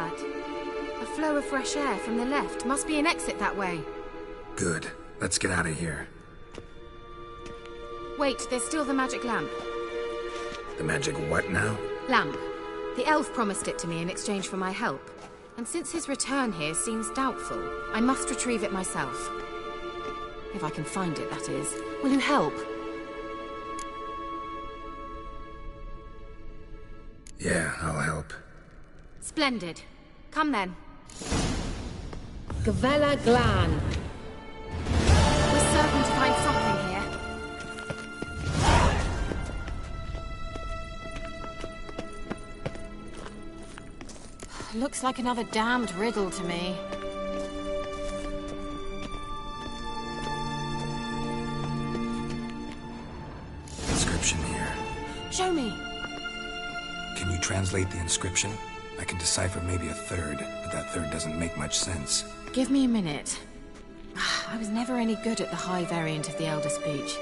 that? A flow of fresh air from the left. Must be an exit that way. Good. Let's get out of here. Wait, there's still the magic lamp. The magic what now? Lamp. The elf promised it to me in exchange for my help. And since his return here seems doubtful, I must retrieve it myself. If I can find it, that is. Will you help? Yeah, I'll help. Splendid. Come then. Gavella Glan. We're certain to find something here. Looks like another damned riddle to me. Inscription here. Show me. Can you translate the inscription? I can decipher maybe a third, but that third doesn't make much sense. Give me a minute. I was never any good at the high variant of the Elder speech.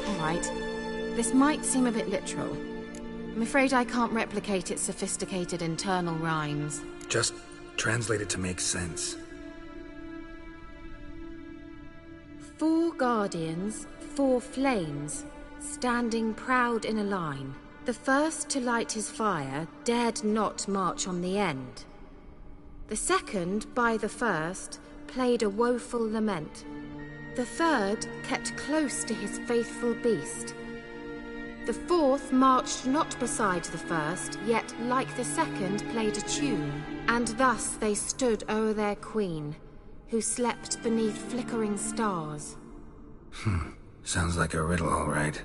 All right. This might seem a bit literal. I'm afraid I can't replicate its sophisticated internal rhymes. Just translate it to make sense. 4 guardians, 4 flames, standing proud in a line. The first to light his fire dared not march on the end. The second, by the first, played a woeful lament. The third kept close to his faithful beast. The fourth marched not beside the first, yet like the second played a tune. And thus they stood o'er their queen, who slept beneath flickering stars. Sounds like a riddle, all right.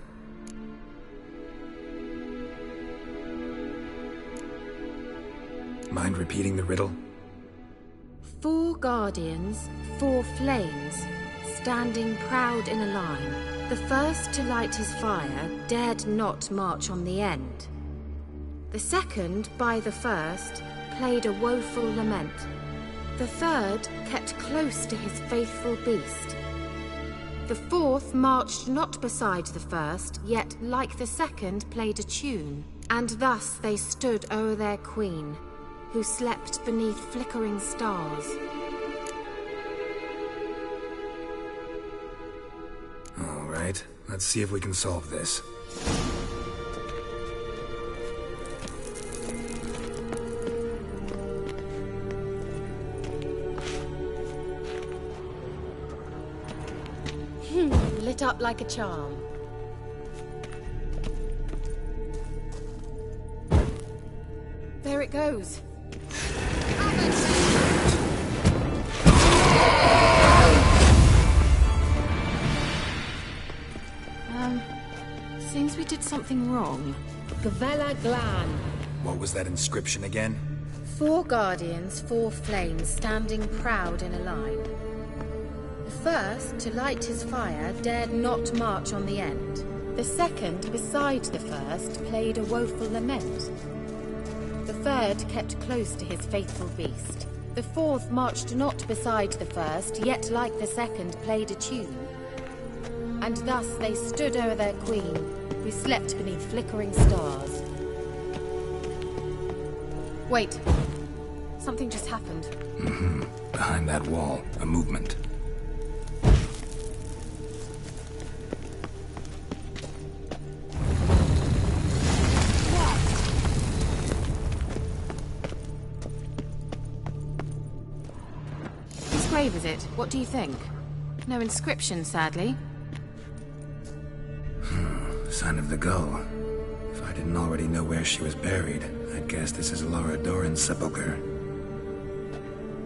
Mind repeating the riddle? 4 guardians, 4 flames, standing proud in a line. The first to light his fire dared not march on the end. The second, by the first, played a woeful lament. The third kept close to his faithful beast. The fourth marched not beside the first, yet like the second played a tune. And thus they stood o'er their queen, who slept beneath flickering stars. All right, let's see if we can solve this. Lit up like a charm. There it goes. Seems we did something wrong. Gavella Glan. What was that inscription again? 4 guardians, 4 flames, standing proud in a line. The first, to light his fire, dared not march on the end. The second, beside the first, played a woeful lament. The third kept close to his faithful beast. The fourth marched not beside the first, yet like the second played a tune. And thus they stood o'er their queen, who slept beneath flickering stars. Wait. Something just happened. Behind that wall, a movement. Whose grave is it? What do you think? No inscription, sadly. Sign of the gull. If I didn't already know where she was buried, I'd guess this is Laura Doran's sepulcher.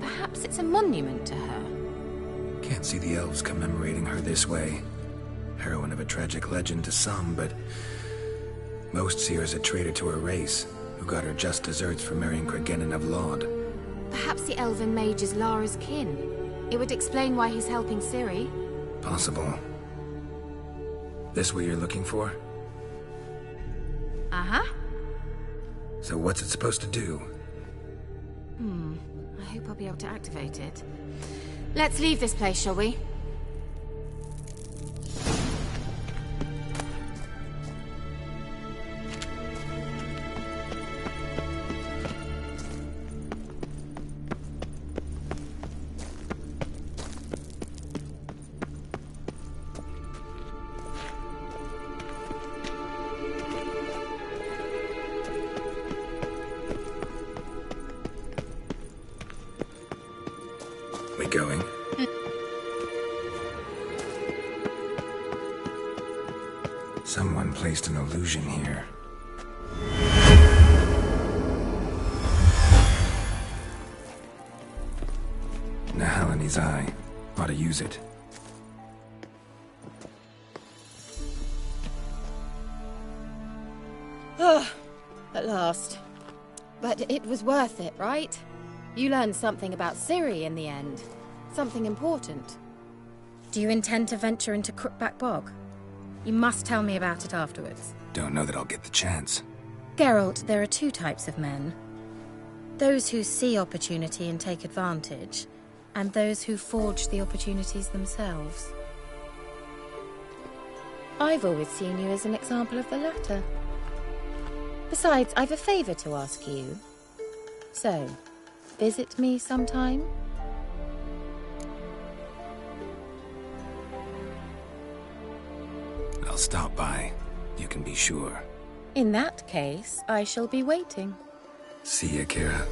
Perhaps it's a monument to her. Can't see the elves commemorating her this way. Heroine of a tragic legend to some, but most see her as a traitor to her race, who got her just deserts for marrying Cregennan of Laud. Perhaps the elven mage is Lara's kin. It would explain why he's helping Ciri. Possible. This what you're looking for? Uh-huh. So what's it supposed to do? I hope I'll be able to activate it. Let's leave this place, shall we? we going? Someone placed an illusion here. Nahalani's eye. Ought to use it. At last. But it was worth it, right? You learned something about Ciri in the end. Something important. Do you intend to venture into Crookback Bog? You must tell me about it afterwards. Don't know that I'll get the chance. Geralt, there are two types of men. Those who see opportunity and take advantage, and those who forge the opportunities themselves. I've always seen you as an example of the latter. Besides, I've a favor to ask you. So, visit me sometime? I'll stop by. You can be sure. In that case, I shall be waiting. See ya, Kira.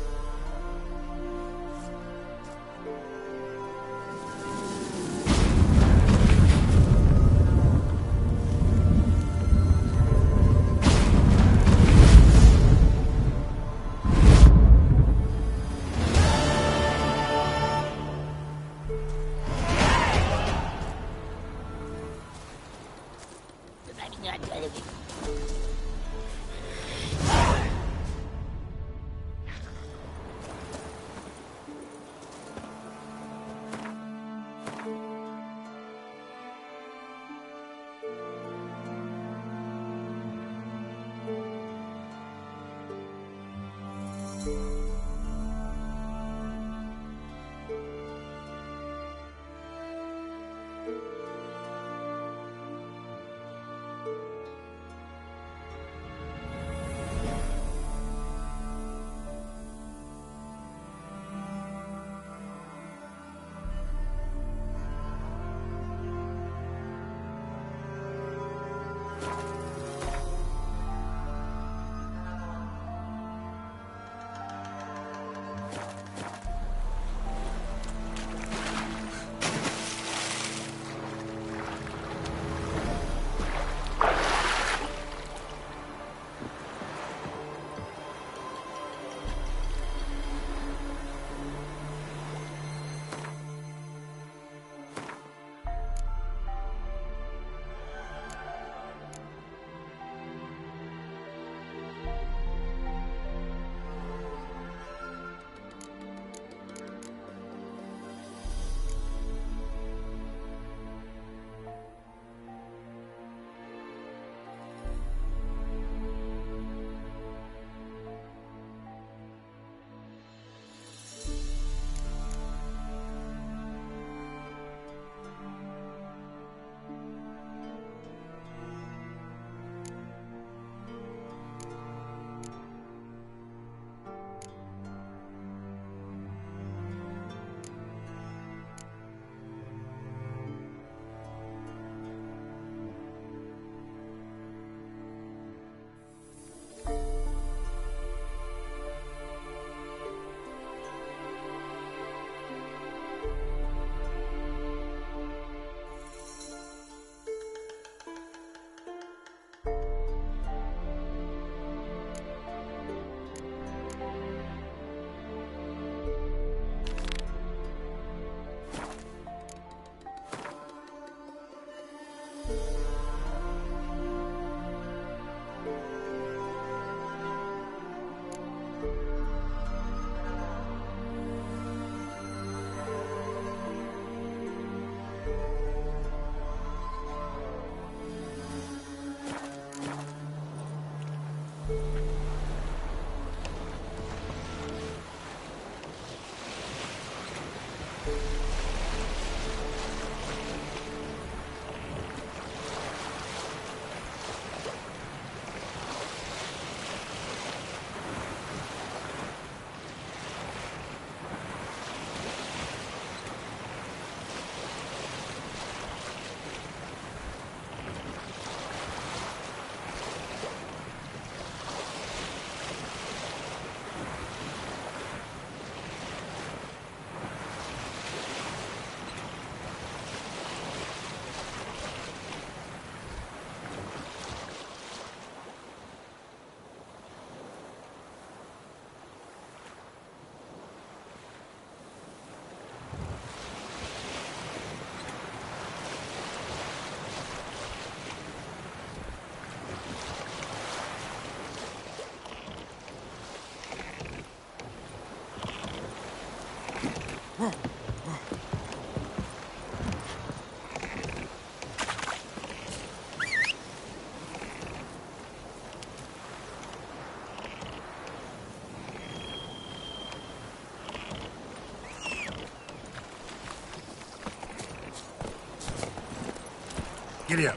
Giddy up.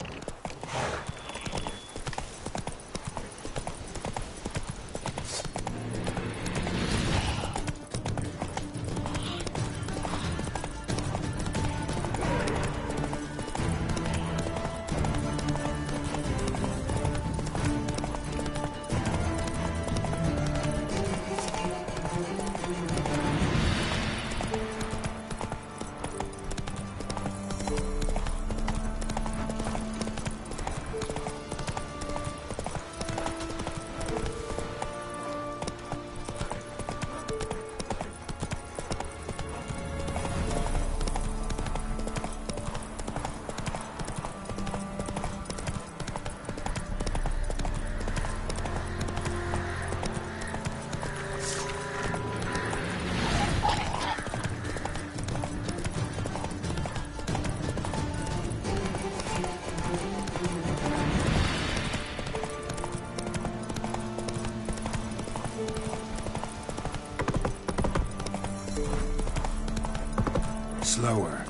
Slower.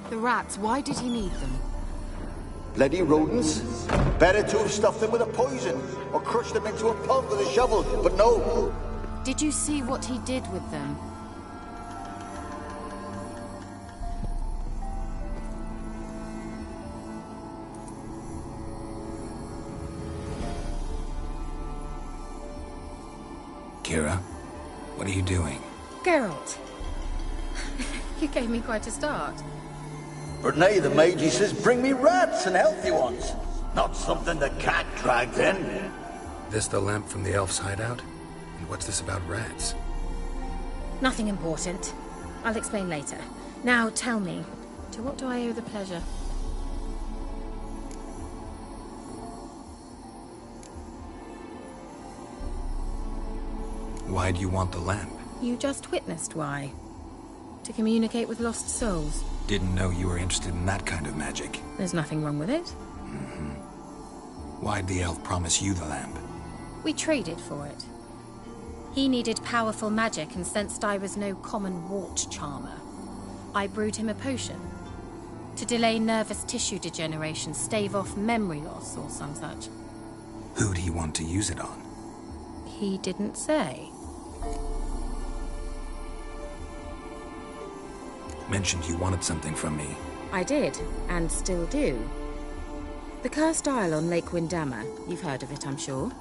The rats, why did he need them? Bloody rodents. Better to have stuffed them with a poison, or crushed them into a pond with a shovel, but no. Did you see what he did with them? Kira, what are you doing? Geralt. You gave me quite a start. But now the mage, he says, bring me rats and healthy ones. Not something the cat dragged in. This the lamp from the elf's hideout? And what's this about rats? Nothing important. I'll explain later. Now tell me, to what do I owe the pleasure? Why do you want the lamp? You just witnessed why. To communicate with lost souls. Didn't know you were interested in that kind of magic. There's nothing wrong with it. Why'd the elf promise you the lamp? We traded for it. He needed powerful magic and sensed I was no common wart charmer. I brewed him a potion. To delay nervous tissue degeneration, stave off memory loss or some such. Who'd he want to use it on? He didn't say. Mentioned you wanted something from me. I did, and still do. The cursed isle on Lake Windammer. You've heard of it, I'm sure.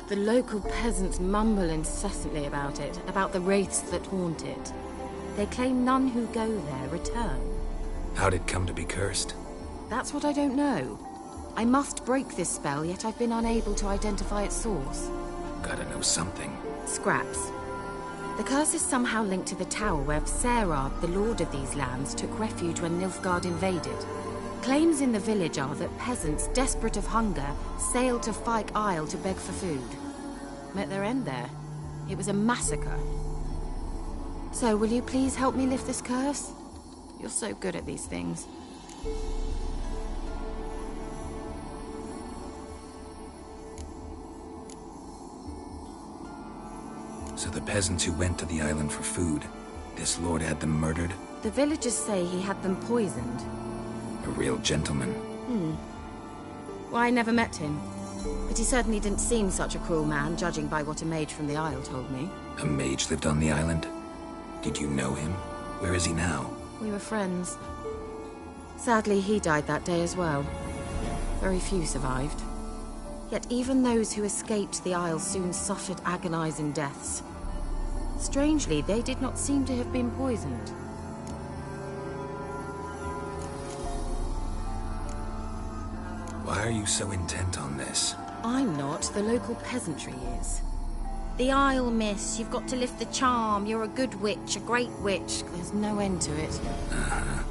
The local peasants mumble incessantly about it, about the wraiths that haunt it. They claim none who go there return. How'd it come to be cursed? That's what I don't know. I must break this spell, yet I've been unable to identify its source. Gotta know something. Scraps. The curse is somehow linked to the tower where Serard, the lord of these lands, took refuge when Nilfgaard invaded. Claims in the village are that peasants, desperate of hunger, sailed to Fyke Isle to beg for food. Met their end there. It was a massacre. So, will you please help me lift this curse? You're so good at these things. So the peasants who went to the island for food, this lord had them murdered? The villagers say he had them poisoned. A real gentleman. Well, I never met him. But he certainly didn't seem such a cruel man, judging by what a mage from the Isle told me. A mage lived on the island? Did you know him? Where is he now? We were friends. Sadly, he died that day as well. Very few survived. Yet even those who escaped the Isle soon suffered agonizing deaths. Strangely, they did not seem to have been poisoned. Why are you so intent on this? I'm not, the local peasantry is. The Isle, miss. You've got to lift the charm. You're a good witch, a great witch. There's no end to it. Uh-huh.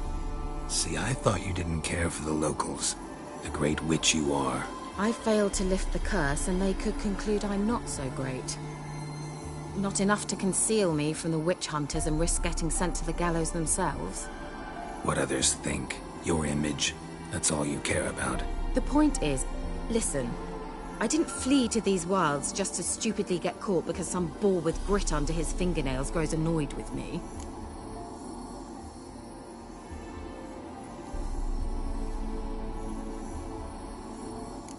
See, I thought you didn't care for the locals. The great witch you are. I failed to lift the curse, and they could conclude I'm not so great. Not enough to conceal me from the witch hunters and risk getting sent to the gallows themselves. What others think. Your image. That's all you care about. The point is, listen. I didn't flee to these wilds just to stupidly get caught because some boar with grit under his fingernails grows annoyed with me.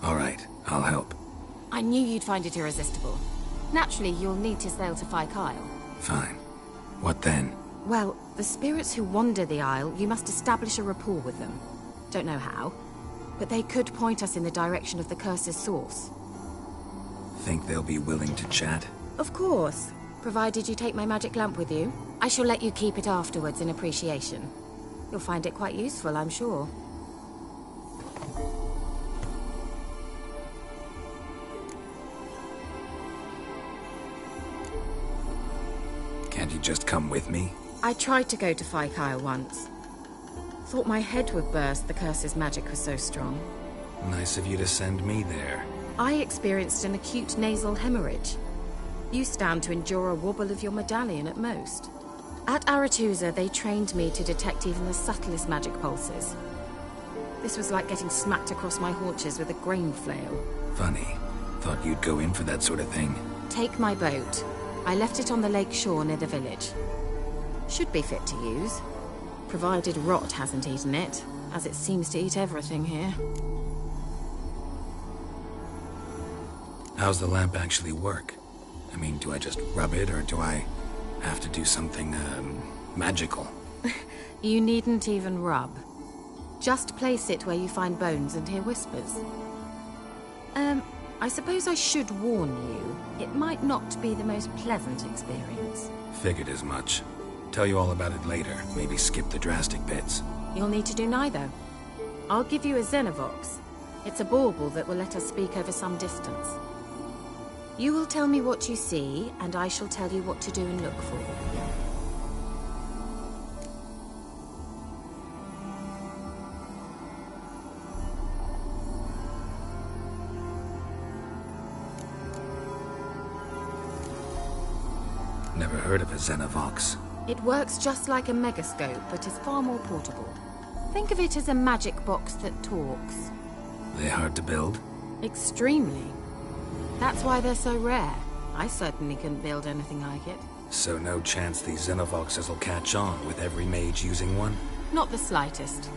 All right, I'll help. I knew you'd find it irresistible. Naturally, you'll need to sail to Phi Kyle. Fine. What then? Well, the spirits who wander the Isle, you must establish a rapport with them. Don't know how, but they could point us in the direction of the curse's source. Think they'll be willing to chat? Of course, provided you take my magic lamp with you. I shall let you keep it afterwards in appreciation. You'll find it quite useful, I'm sure. Can't you just come with me? I tried to go to Phi Kyle once. Thought my head would burst, the curse's magic was so strong. Nice of you to send me there. I experienced an acute nasal hemorrhage. You stand to endure a wobble of your medallion at most. At Aretusa, they trained me to detect even the subtlest magic pulses. This was like getting smacked across my haunches with a grain flail. Funny. Thought you'd go in for that sort of thing. Take my boat. I left it on the lake shore near the village. Should be fit to use. Provided rot hasn't eaten it, as it seems to eat everything here. How's the lamp actually work? I mean, do I just rub it, or do I have to do something, magical? You needn't even rub. Just place it where you find bones and hear whispers. I suppose I should warn you, it might not be the most pleasant experience. Figured as much. Tell you all about it later. Maybe skip the drastic bits. You'll need to do neither. I'll give you a Xenovox. It's a bauble that will let us speak over some distance. You will tell me what you see, and I shall tell you what to do and look for. Never heard of a Xenovox. It works just like a megascope, but is far more portable. Think of it as a magic box that talks. They hard to build? Extremely. That's why they're so rare. I certainly couldn't build anything like it. So no chance these Xenovoxes will catch on with every mage using one? Not the slightest.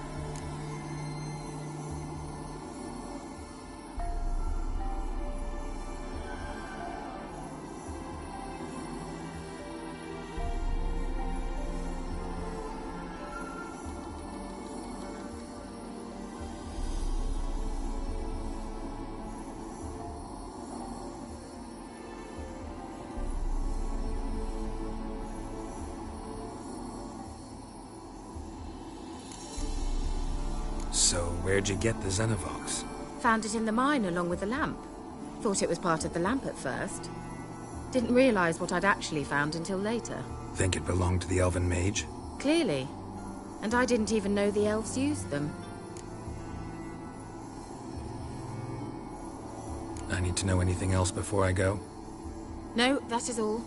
So where'd you get the Xenovox? Found it in the mine along with the lamp. Thought it was part of the lamp at first. Didn't realize what I'd actually found until later. Think it belonged to the elven mage? Clearly. And I didn't even know the elves used them. I need to know anything else before I go? No, that is all.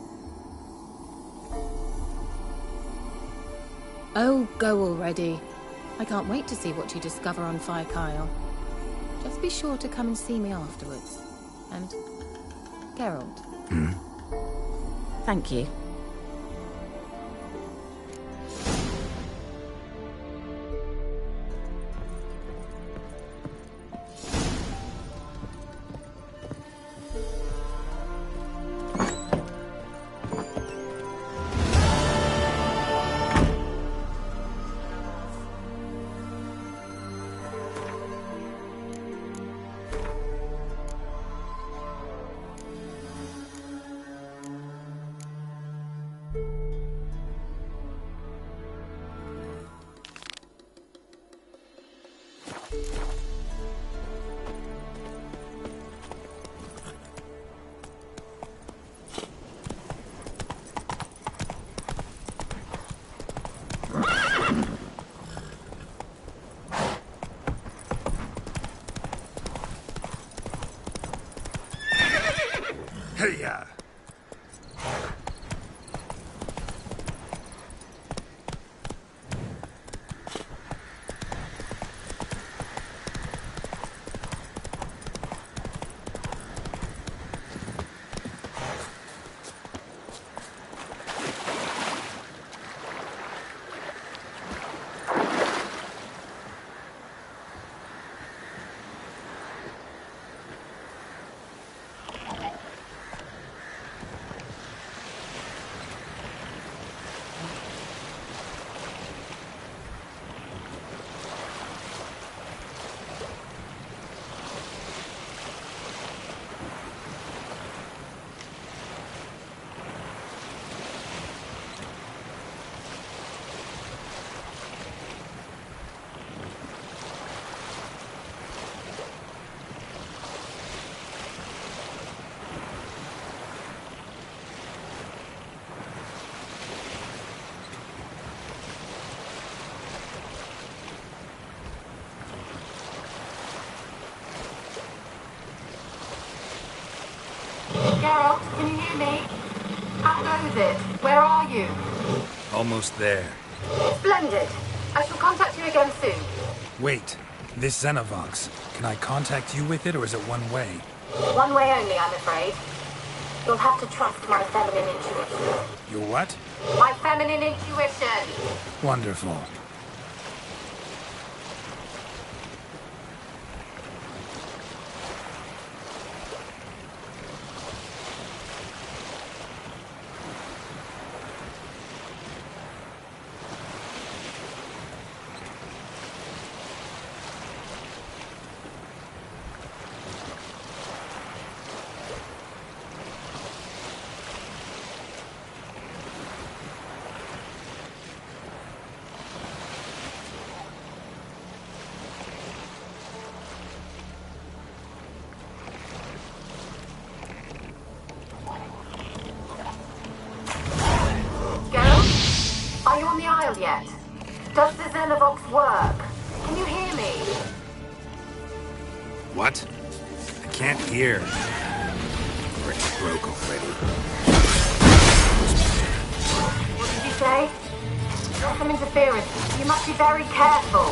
Oh, go already. I can't wait to see what you discover on Phi Kyle. Just be sure to come and see me afterwards. And Geralt. Thank you. it? Where are you? Almost there. Splendid. I shall contact you again soon. Wait, this Xenovox. Can I contact you with it, or is it one way? One way only, I'm afraid. You'll have to trust my feminine intuition. Your what? My feminine intuition! Wonderful. Are you on the Isle yet? Does the Xenovox work? Can you hear me? What? I can't hear. It broke already. What did you say? There's some interference. You must be very careful.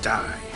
die.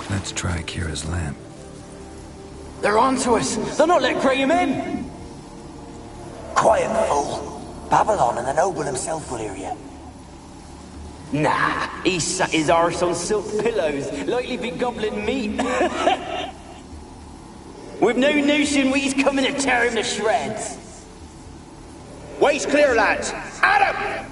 Let's try Kira's lamp. They're onto us! They're not letting Graham in! Quiet, fool. Babylon and the noble himself will hear you. Nah, he sat his arse on silk pillows, likely be gobbling meat. With no notion we's coming to tear him to shreds. Way's clear, lads! Adam!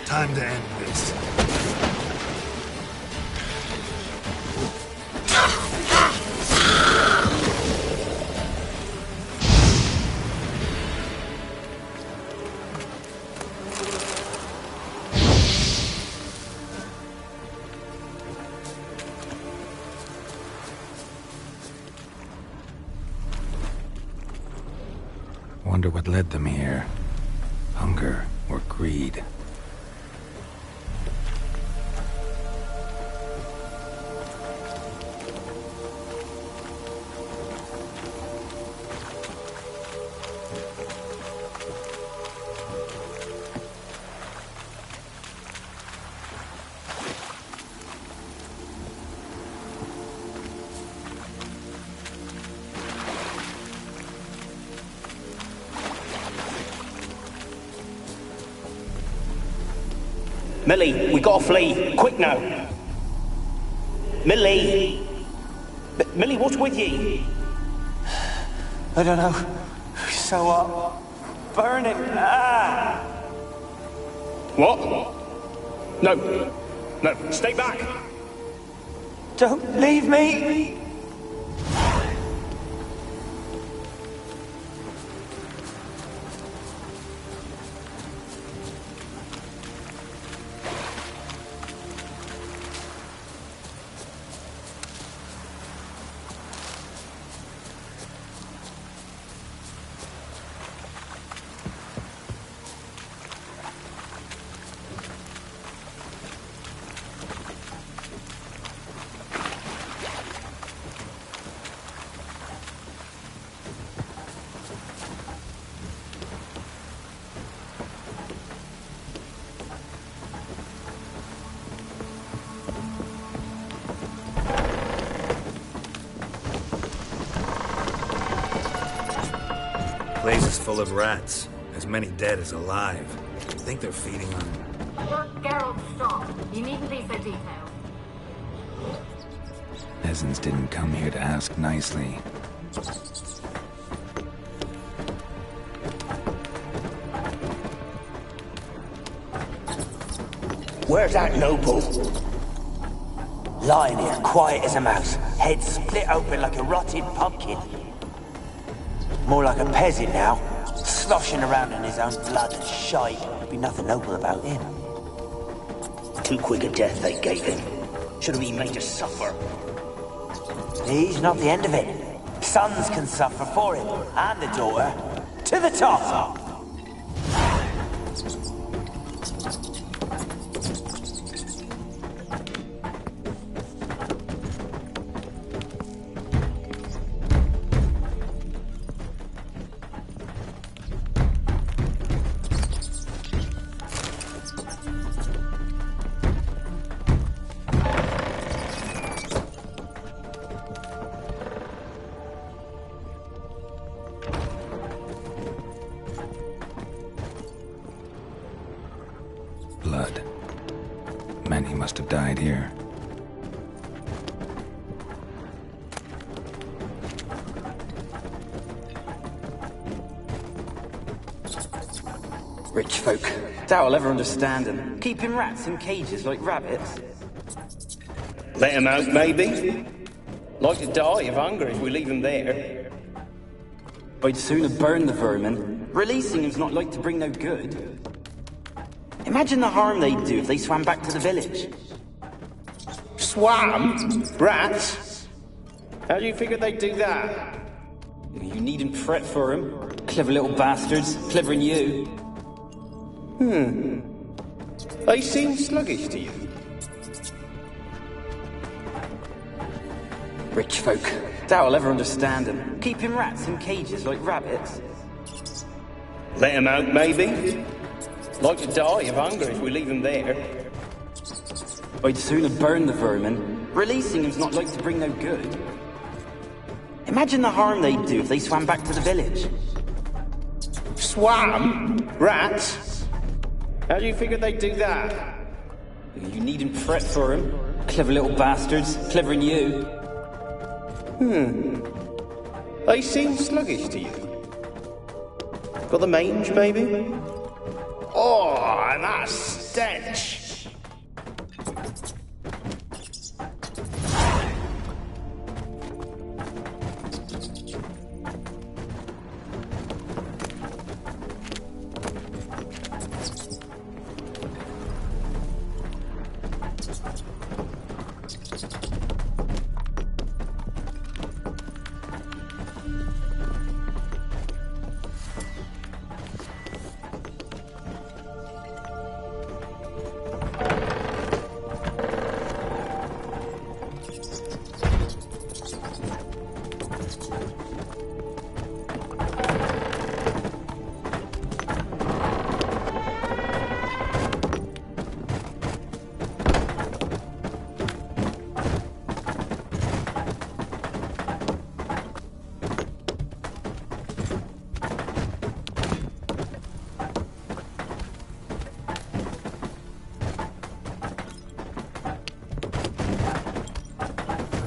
Time to end this. Wonder what led them here. Hunger or greed? Millie, we gotta flee. Quick now. Millie! Millie, what's with ye? I don't know. So what? Burning. Ah! What? No. No, stay back. Don't leave me! Place is full of rats. As many dead as alive. I think they're feeding on... Geralt, stop. You needn't be so detailed. Peasants didn't come here to ask nicely. Where's that noble? Lying here, quiet as a mouse, head split open like a rotted pumpkin. More like a peasant now, sloshing around in his own blood and shite. There'd be nothing noble about him. Too quick a death they gave him. Should have been made to suffer. He's not the end of it. Sons can suffer for him, and the daughter. To the top! Blood. Many must have died here. Rich folk. Doubt I'll ever understand them. Keeping rats in cages like rabbits. Let him out, maybe? Like to die of hunger if we leave him there. I'd sooner burn the vermin. Releasing him's not like to bring no good. Imagine the harm they'd do if they swam back to the village. Swam? Rats? How do you figure they'd do that? You needn't fret for him. Clever little bastards. Clever than you. They seem sluggish to you. Rich folk. Doubt I'll ever understand them. Keeping rats in cages like rabbits. Let him out, maybe? Like to die of hunger if we leave him there. I'd sooner burn the vermin. Releasing him's not like to bring no good. Imagine the harm they'd do if they swam back to the village. Swam? Rats? How do you figure they'd do that? You needn't fret for him. Clever little bastards. Clever than you. They seem sluggish to you. Got the mange, maybe? Oh, and that stench!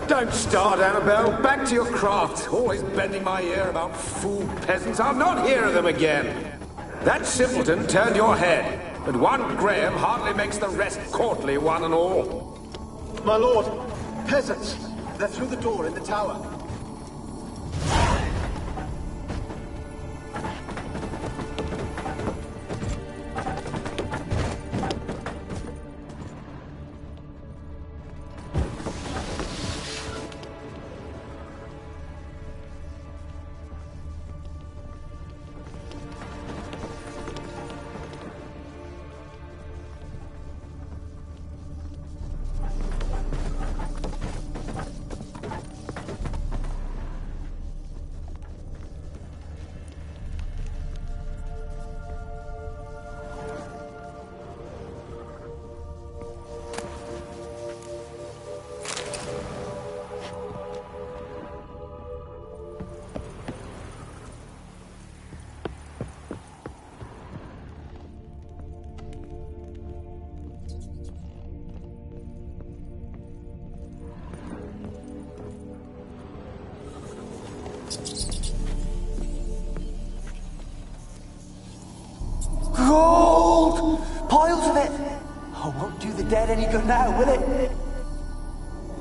Don't start, Annabelle. Back to your craft. Always bending my ear about fool peasants. I'll not hear of them again. That simpleton turned your head, but one Graham hardly makes the rest courtly, one and all. My lord, peasants. They're through the door in the tower. dead any good now, will it?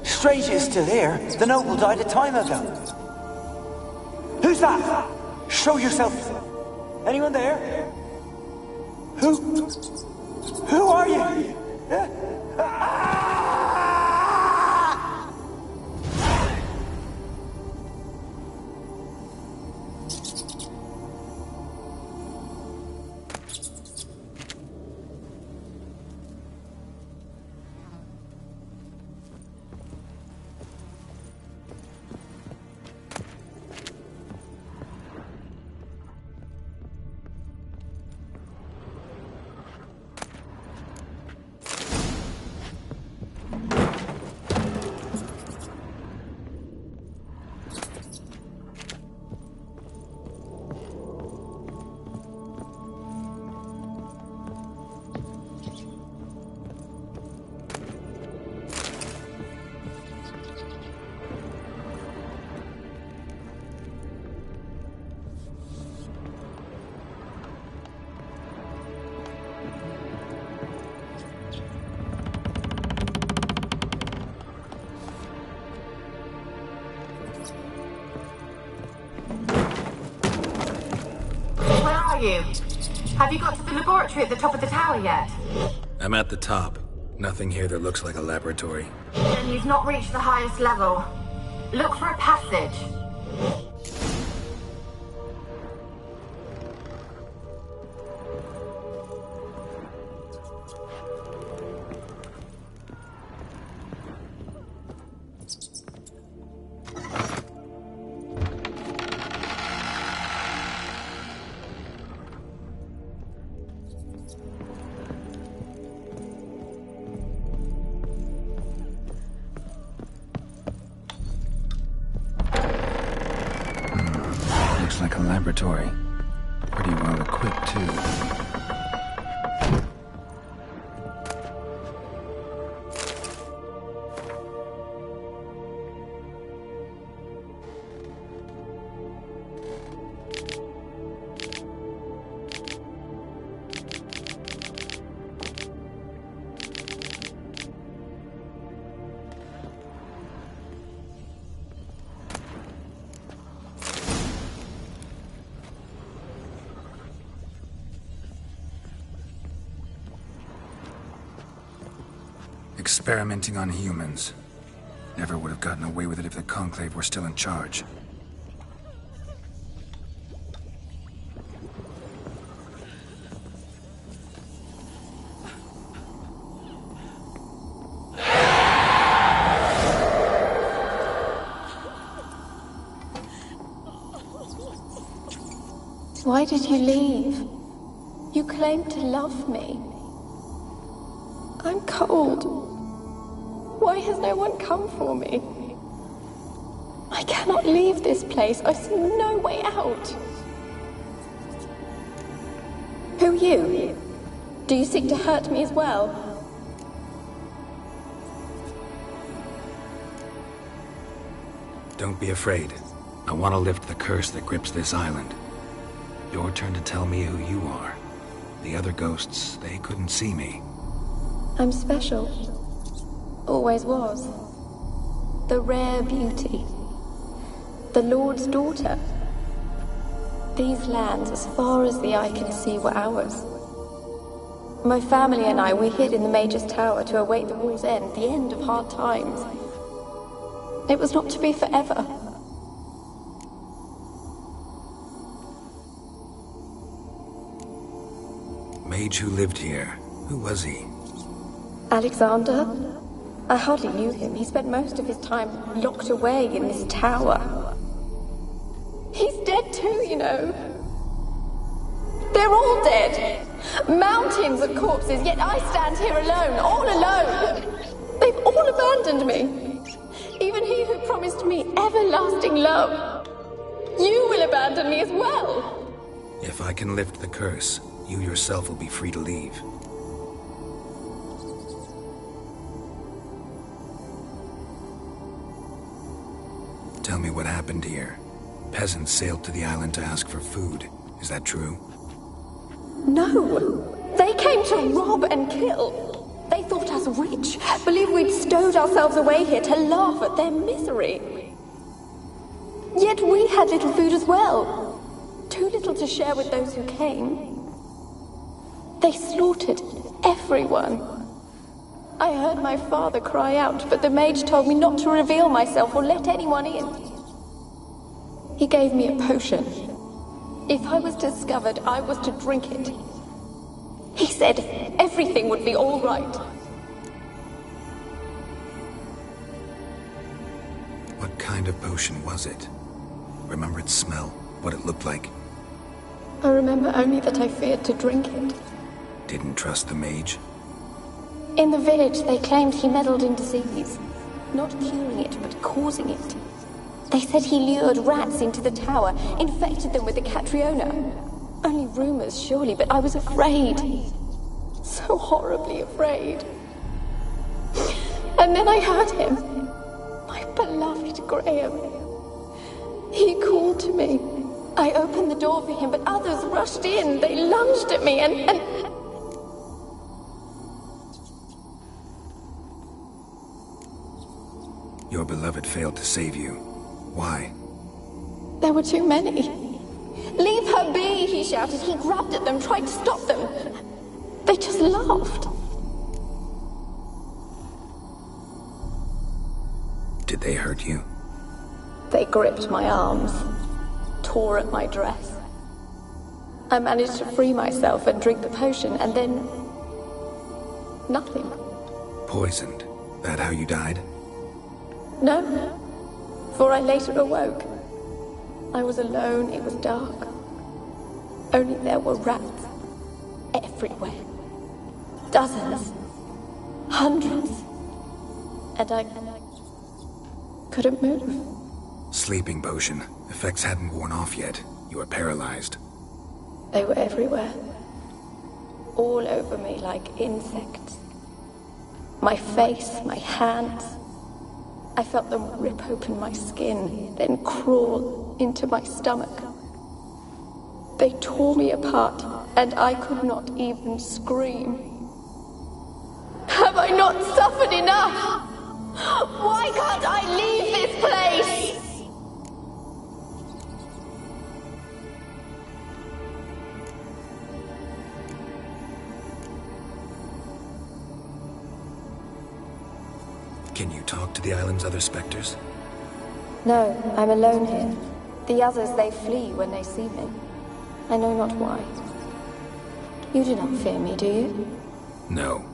Strange it's still here. The noble died a time ago. Who's that? Show yourself. Anyone there? Who are you? Have you got to the laboratory at the top of the tower yet? I'm at the top. Nothing here that looks like a laboratory. Then you've not reached the highest level. Look for a passage. Looks like a laboratory. Pretty well equipped, too. Experimenting on humans. Never would have gotten away with it if the Conclave were still in charge. Why did you leave? You claimed to love me. I'm cold. Why has no one come for me? I cannot leave this place. I see no way out. Who are you? Do you seek to hurt me as well? Don't be afraid. I want to lift the curse that grips this island. Your turn to tell me who you are. The other ghosts, they couldn't see me. I'm special. Always was. The rare beauty. The Lord's daughter. These lands, as far as the eye can see, were ours. My family and I, we hid in the Major's Tower to await the war's end, the end of hard times. It was not to be forever. Mage who lived here. Who was he? Alexander? I hardly knew him. He spent most of his time locked away in this tower. He's dead too, you know. They're all dead. Mountains of corpses, yet I stand here alone, all alone. They've all abandoned me. Even he who promised me everlasting love. You will abandon me as well. If I can lift the curse, you yourself will be free to leave. Tell me what happened here. Peasants sailed to the island to ask for food. Is that true? No. They came to rob and kill. They thought us us rich, believe we'd stowed ourselves away here to laugh at their misery. Yet we had little food as well. Too little to share with those who came. They slaughtered everyone. I heard my father cry out, but the mage told me not to reveal myself or let anyone in. He gave me a potion. If I was discovered, I was to drink it. He said everything would be all right. What kind of potion was it? Remember its smell? What it looked like? I remember only that I feared to drink it. Didn't trust the mage? In the village, they claimed he meddled in disease. Not curing it, but causing it. They said he lured rats into the tower, infected them with the Catriona. Only rumors, surely, but I was afraid. So horribly afraid. And then I heard him. My beloved Graham. He called to me. I opened the door for him, but others rushed in. They lunged at me and... Your beloved failed to save you. Why? There were too many. Leave her be, he shouted. He grabbed at them, tried to stop them. They just laughed. Did they hurt you? They gripped my arms, tore at my dress. I managed to free myself and drink the potion, and then... nothing. Poisoned. That how you died? No, for I later awoke. I was alone, it was dark. Only there were rats everywhere. Dozens. Hundreds. And I couldn't move. Sleeping potion. Effects hadn't worn off yet. You were paralyzed. They were everywhere. All over me like insects. My face, my hands. I felt them rip open my skin, then crawl into my stomach. They tore me apart, and I could not even scream. Have I not suffered enough? Why can't I leave this place? Can you talk to the island's other specters? No, I'm alone here. The others, they flee when they see me. I know not why. You do not fear me, do you? No.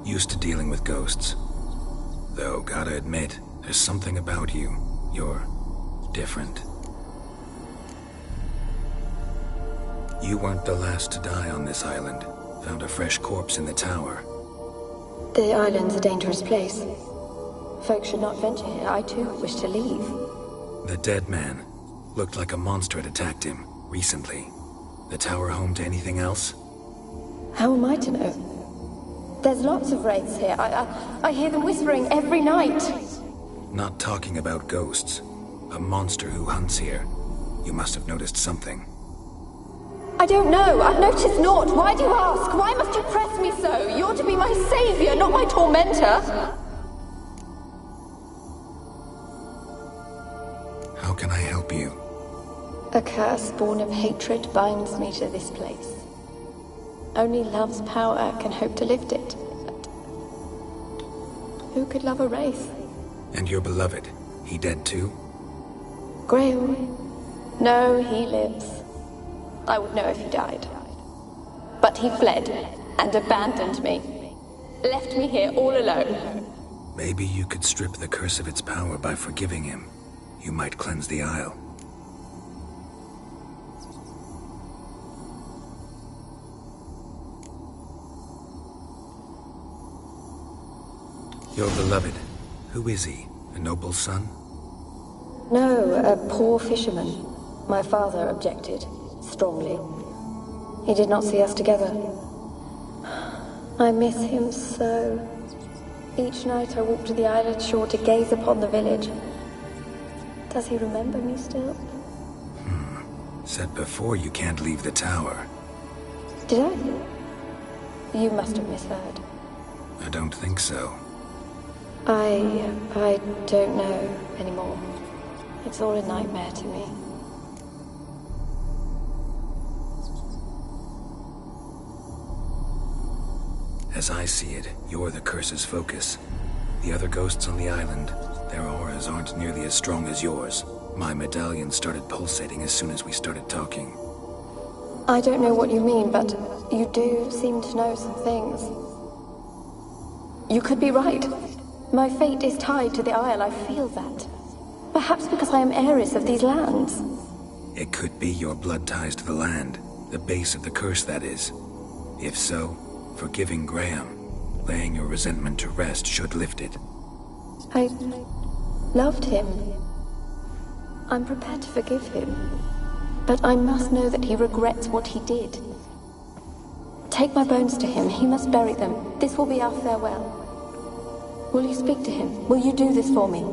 Used to dealing with ghosts. Though, gotta admit, there's something about you. You're different. You weren't the last to die on this island. Found a fresh corpse in the tower. The island's a dangerous place. Folk should not venture here. I too wish to leave. The dead man. Looked like a monster had attacked him, recently. The tower home to anything else? How am I to know? There's lots of wraiths here. I hear them whispering every night. Not talking about ghosts. A monster who hunts here. You must have noticed something. I don't know. I've noticed naught. Why do you ask? Why must you press me so? You're to be my savior, not my tormentor. How can I help you? A curse born of hatred binds me to this place. Only love's power can hope to lift it. But who could love a wraith? And your beloved, he dead too? Graham? No, he lives. I would know if he died. But he fled and abandoned me. Left me here all alone. Maybe you could strip the curse of its power by forgiving him. You might cleanse the Isle. Your beloved, who is he? A noble son? No, a poor fisherman. My father objected, strongly. He did not see us together. I miss him so. Each night I walk to the island shore to gaze upon the village. Does he remember me still? Said before you can't leave the tower. Did I? You must have misheard. I don't think so. I don't know anymore. It's all a nightmare to me. As I see it, you're the curse's focus. The other ghosts on the island, their auras aren't nearly as strong as yours. My medallion started pulsating as soon as we started talking. I don't know what you mean, but you do seem to know some things. You could be right. My fate is tied to the Isle, I feel that. Perhaps because I am heiress of these lands. It could be your blood ties to the land, the base of the curse, that is. If so, forgiving Graham, laying your resentment to rest should lift it. I loved him. I'm prepared to forgive him. But I must know that he regrets what he did. Take my bones to him. He must bury them. This will be our farewell. Will you speak to him? Will you do this for me?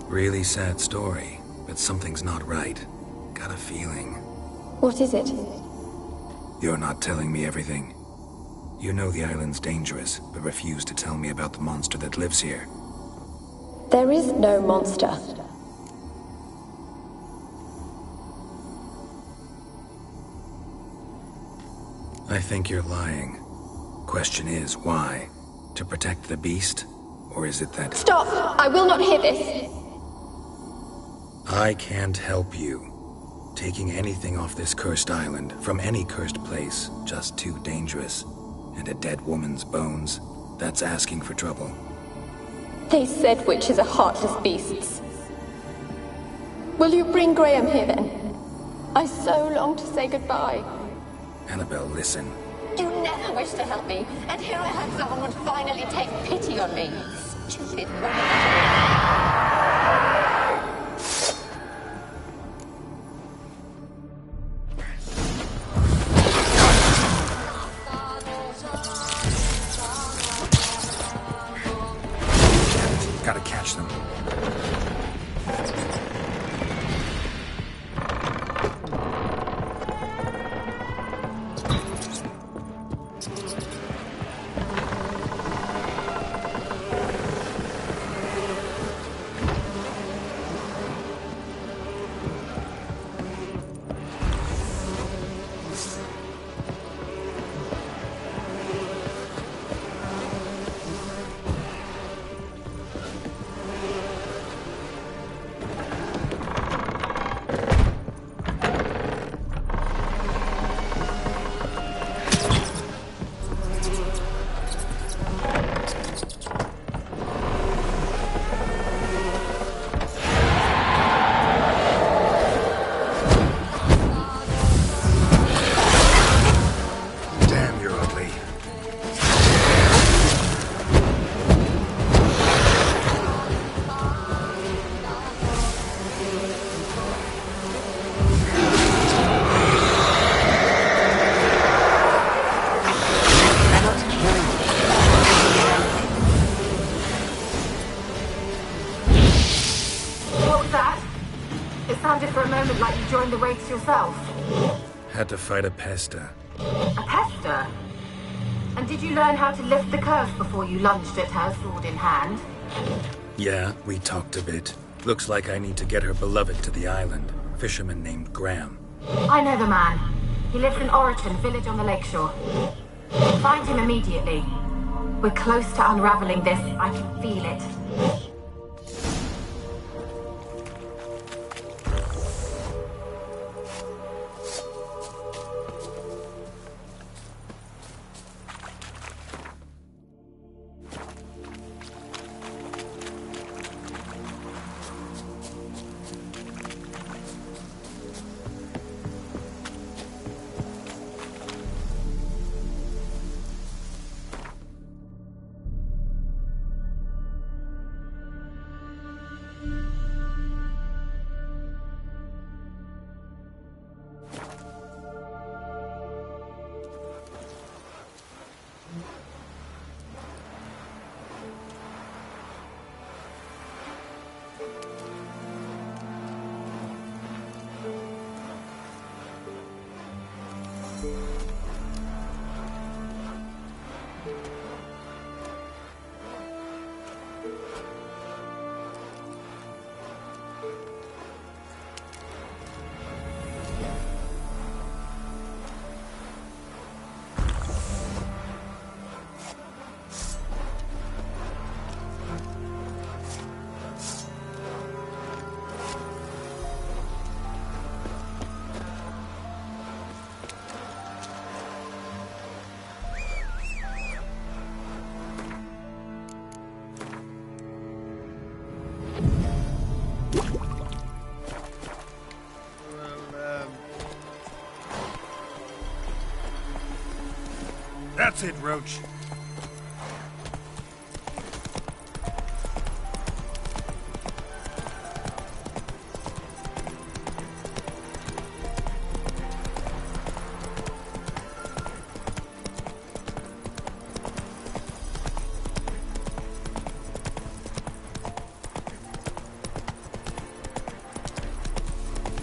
Really sad story, but something's not right. Got a feeling. What is it? You're not telling me everything. You know the island's dangerous, but refuse to tell me about the monster that lives here. There is no monster. I think you're lying. Question is, why? To protect the beast? Or is it that... Stop! I will not hear this! I can't help you. Taking anything off this cursed island, from any cursed place, just too dangerous. And a dead woman's bones, that's asking for trouble. They said witches are heartless beasts. Will you bring Graham here then? I so long to say goodbye. Annabelle, listen. You never wished to help me, and here I had someone would finally take pity on me. Stupid woman. Gotta catch them. Joined the Wraiths yourself? Had to fight a pester. A pester? And did you learn how to lift the curse before you lunged at her, sword in hand? Yeah, we talked a bit. Looks like I need to get her beloved to the island. Fisherman named Graham. I know the man. He lives in Oriton, village on the lakeshore. Find him immediately. We're close to unraveling this. I can feel it. That's it, Roach.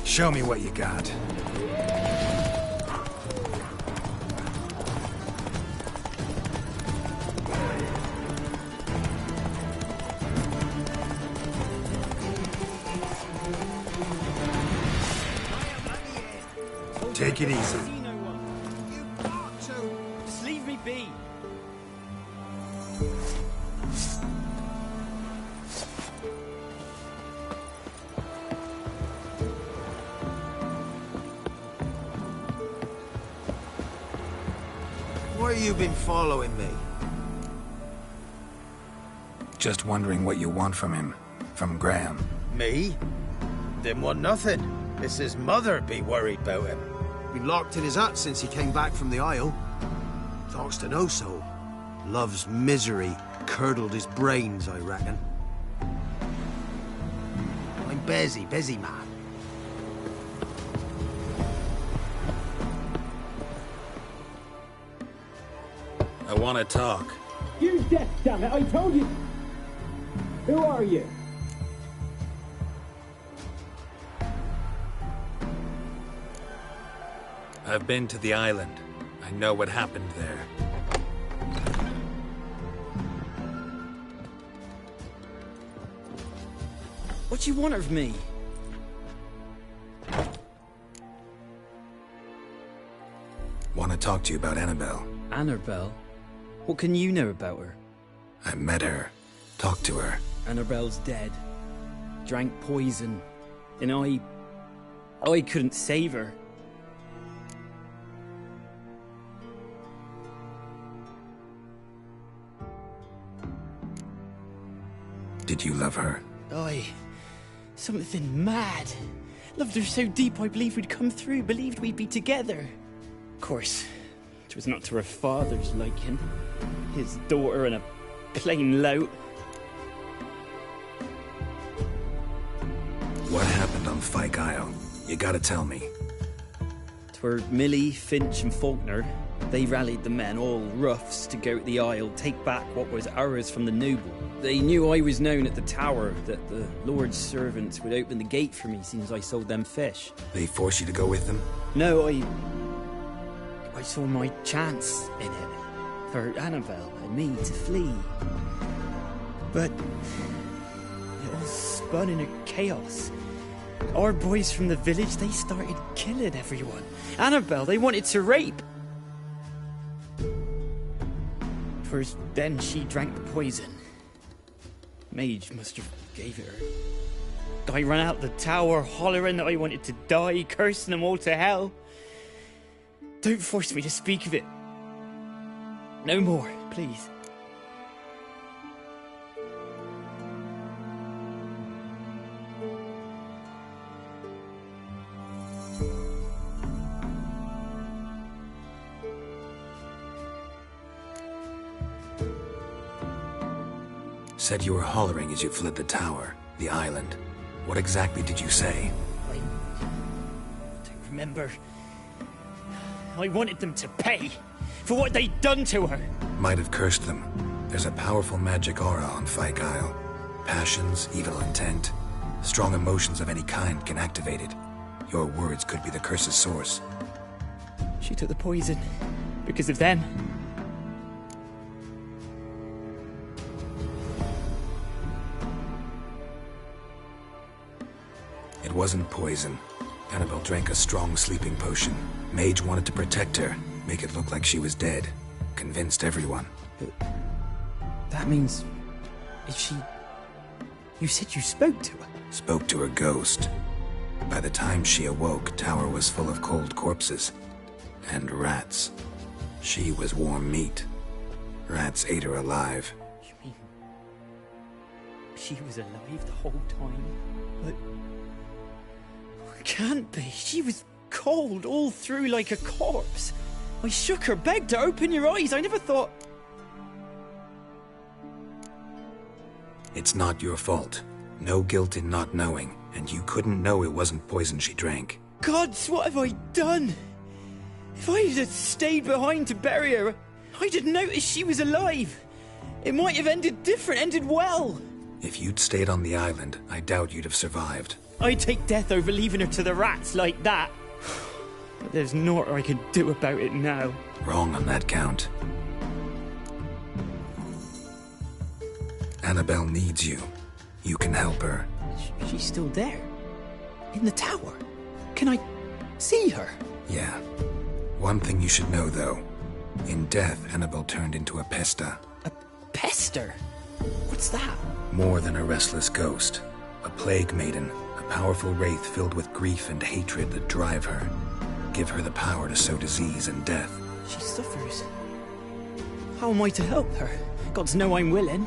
Show me what you got. Take it easy. Just leave me be. Why you been following me? Just wondering what you want from him. From Graham. Me? Didn't want nothing. It's his mother be worried about him. Been locked in his hut since he came back from the Isle. Talks to no soul. Love's misery curdled his brains, I reckon. I'm busy man. I want to talk. You deaf, damn it! I told you. Who are you? I've been to the island. I know what happened there. What do you want of me? Want to talk to you about Annabelle. Annabelle? What can you know about her? I met her. Talked to her. Annabelle's dead. Drank poison. And I couldn't save her. Did you love her? Something mad. Loved her so deep I believed we'd come through, believed we'd be together. Of course, it was not to her father's liking. His daughter and a plain lout. What happened on Fyke Isle? You gotta tell me. 'Twere Millie, Finch and Faulkner. They rallied the men, all roughs, to go to the Isle, take back what was ours from the noble. They knew I was known at the tower, that the Lord's servants would open the gate for me since I sold them fish. They forced you to go with them? No, I saw my chance in it. For Annabelle and me to flee. But it all spun in a chaos. Our boys from the village, they started killing everyone. Annabelle, they wanted to rape. First, then she drank the poison. Mage must have gave it her. I ran out the tower, hollering that I wanted to die, cursing them all to hell. Don't force me to speak of it. No more, please. Said you were hollering as you fled the tower, the island. What exactly did you say? I don't remember. I wanted them to pay for what they'd done to her. Might have cursed them. There's a powerful magic aura on Fyke Isle. Passions, evil intent, strong emotions of any kind can activate it. Your words could be the curse's source. She took the poison. Because of them. It wasn't poison. Annabelle drank a strong sleeping potion. Mage wanted to protect her, make it look like she was dead. Convinced everyone. But that means... Is she... You said you spoke to her? Spoke to her ghost. By the time she awoke, Tower was full of cold corpses. And rats. She was warm meat. Rats ate her alive. You mean... She was alive the whole time? But... Can't be. She was cold all through like a corpse. I shook her, begged her, open your eyes. I never thought... It's not your fault. No guilt in not knowing, and you couldn't know it wasn't poison she drank. Gods, what have I done? If I had stayed behind to bury her, I'd have noticed she was alive. It might have ended different, ended well. If you'd stayed on the island, I doubt you'd have survived. I'd take death over leaving her to the rats like that. But there's naught I can do about it now. Wrong on that count. Annabelle needs you. You can help her. She's still there? In the tower? Can I see her? Yeah. One thing you should know, though. In death, Annabelle turned into a pesta. A pester? What's that? More than a restless ghost. A plague maiden. A powerful wraith filled with grief and hatred that drive her. Give her the power to sow disease and death. She suffers. How am I to help her? Gods know I'm willing.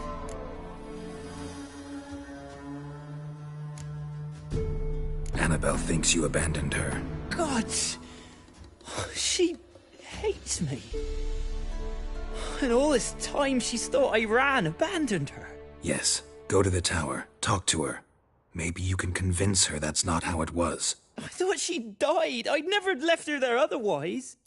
Annabelle thinks you abandoned her. Gods! She hates me. And all this time she's thought I abandoned her. Yes. Go to the tower. Talk to her. Maybe you can convince her that's not how it was. I thought she died. I'd never left her there otherwise.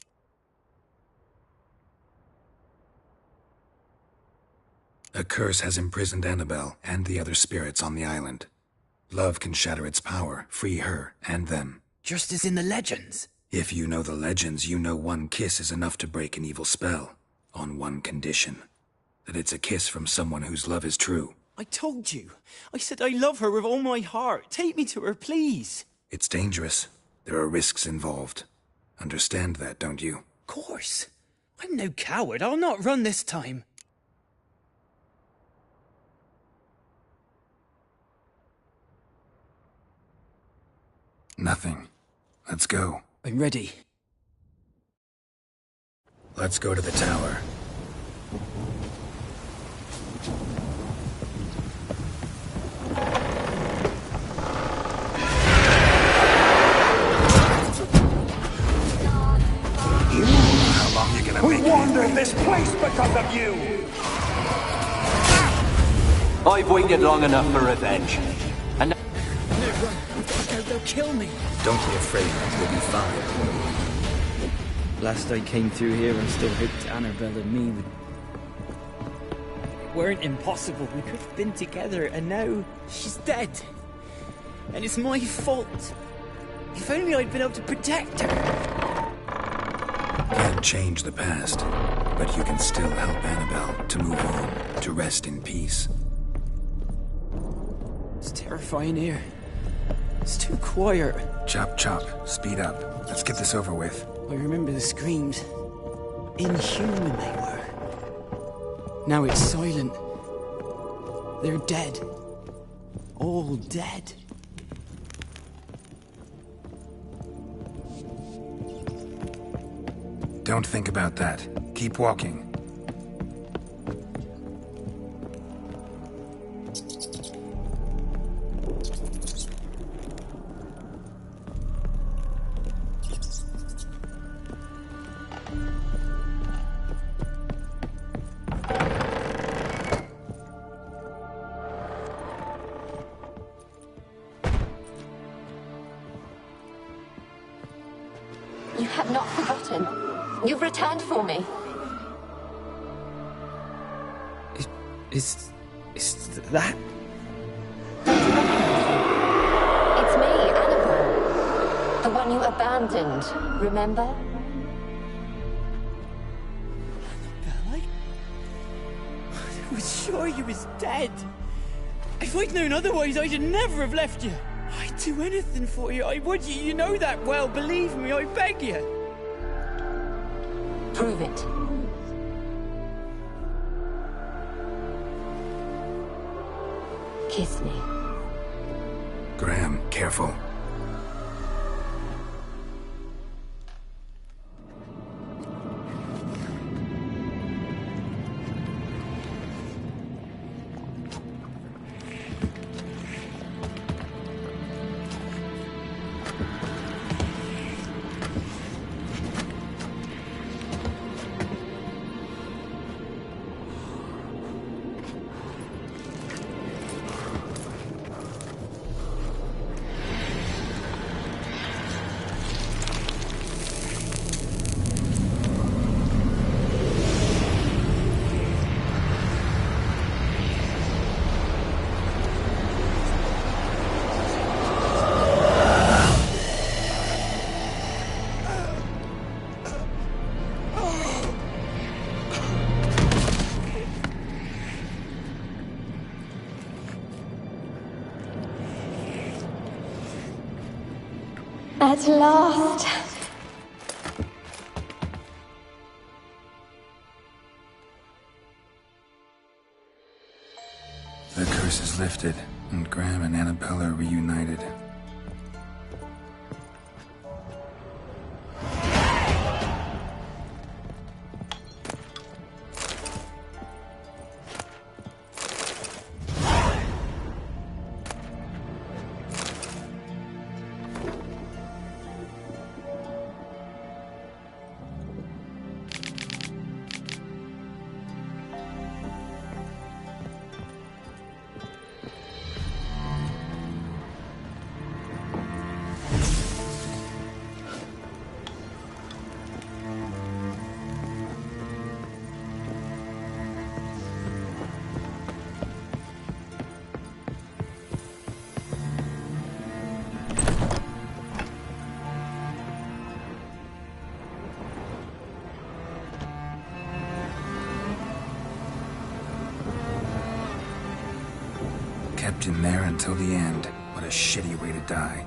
A curse has imprisoned Annabelle and the other spirits on the island. Love can shatter its power, free her and them. Just as in the legends. If you know the legends, you know one kiss is enough to break an evil spell. On one condition. That it's a kiss from someone whose love is true. I told you. I said I love her with all my heart. Take me to her, please. It's dangerous. There are risks involved. Understand that, don't you? Of course. I'm no coward. I'll not run this time. Nothing. Let's go. I'm ready. Let's go to the tower. How long you gonna make it? We wandered this place because of you! I've waited long enough for revenge. And No, run. They'll kill me. Don't be afraid. You'll be fine. Last I came through here, I still hoped Annabelle and me weren't impossible. We could have been together, and now she's dead. And it's my fault. If only I'd been able to protect her. Can't change the past, but you can still help Annabelle to move on, to rest in peace. It's terrifying here. It's too quiet. Chop, chop. Speed up. Let's get this over with. I remember the screams. Inhuman they were. Now it's silent. They're dead. All dead. Don't think about that. Keep walking. You have not forgotten. You've returned for me. Is that? It's me, Annabelle. The one you abandoned, remember? sure you was dead. If I'd known otherwise, I'd never have left you. I'd do anything for you. I would. You know that well. Believe me, I beg you. Prove it. Kiss me. Graham, careful. At last. The curse is lifted, and Graham and Annabelle are reunited. Kept in there until the end. What a shitty way to die.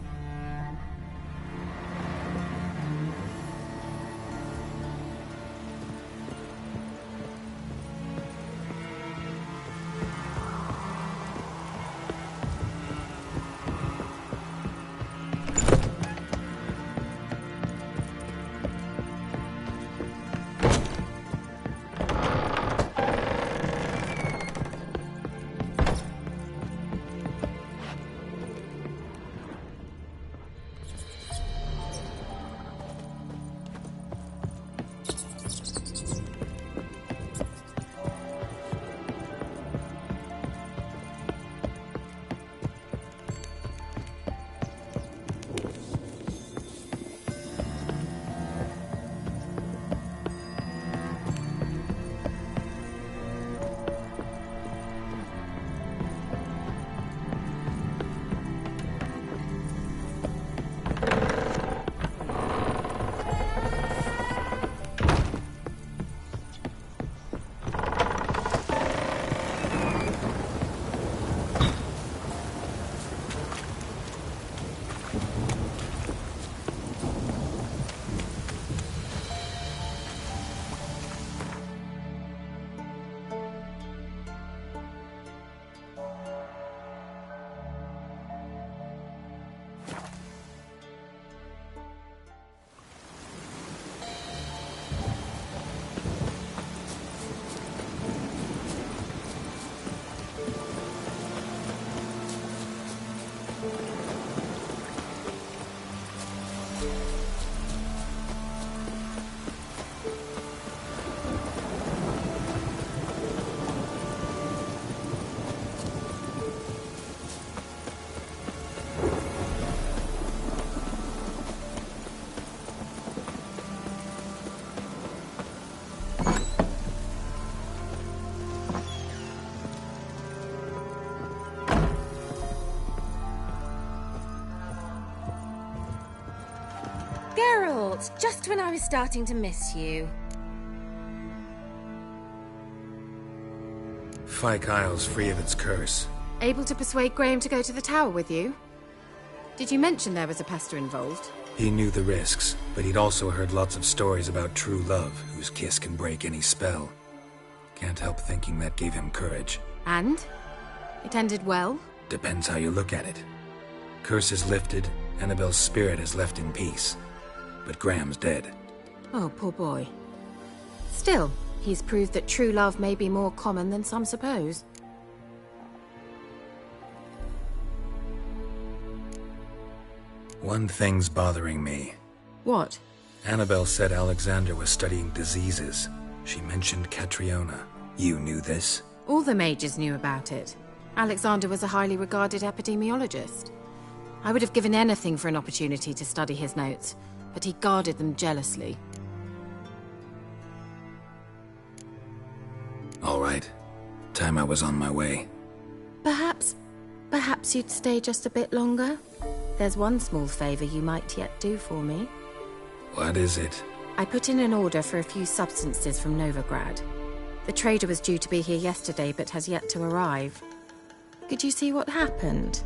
Geralt, just when I was starting to miss you. Fyke Isle's free of its curse. Able to persuade Graham to go to the tower with you? Did you mention there was a pester involved? He knew the risks, but he'd also heard lots of stories about true love, whose kiss can break any spell. Can't help thinking that gave him courage. And? It ended well? Depends how you look at it. Curse is lifted, Annabelle's spirit is left in peace. But Graham's dead. Oh, poor boy. Still, he's proved that true love may be more common than some suppose. One thing's bothering me. What? Annabelle said Alexander was studying diseases. She mentioned Catriona. You knew this? All the mages knew about it. Alexander was a highly regarded epidemiologist. I would have given anything for an opportunity to study his notes, but he guarded them jealously. All right. Time I was on my way. Perhaps you'd stay just a bit longer? There's one small favor you might yet do for me. What is it? I put in an order for a few substances from Novigrad. The trader was due to be here yesterday, but has yet to arrive. Could you see what happened?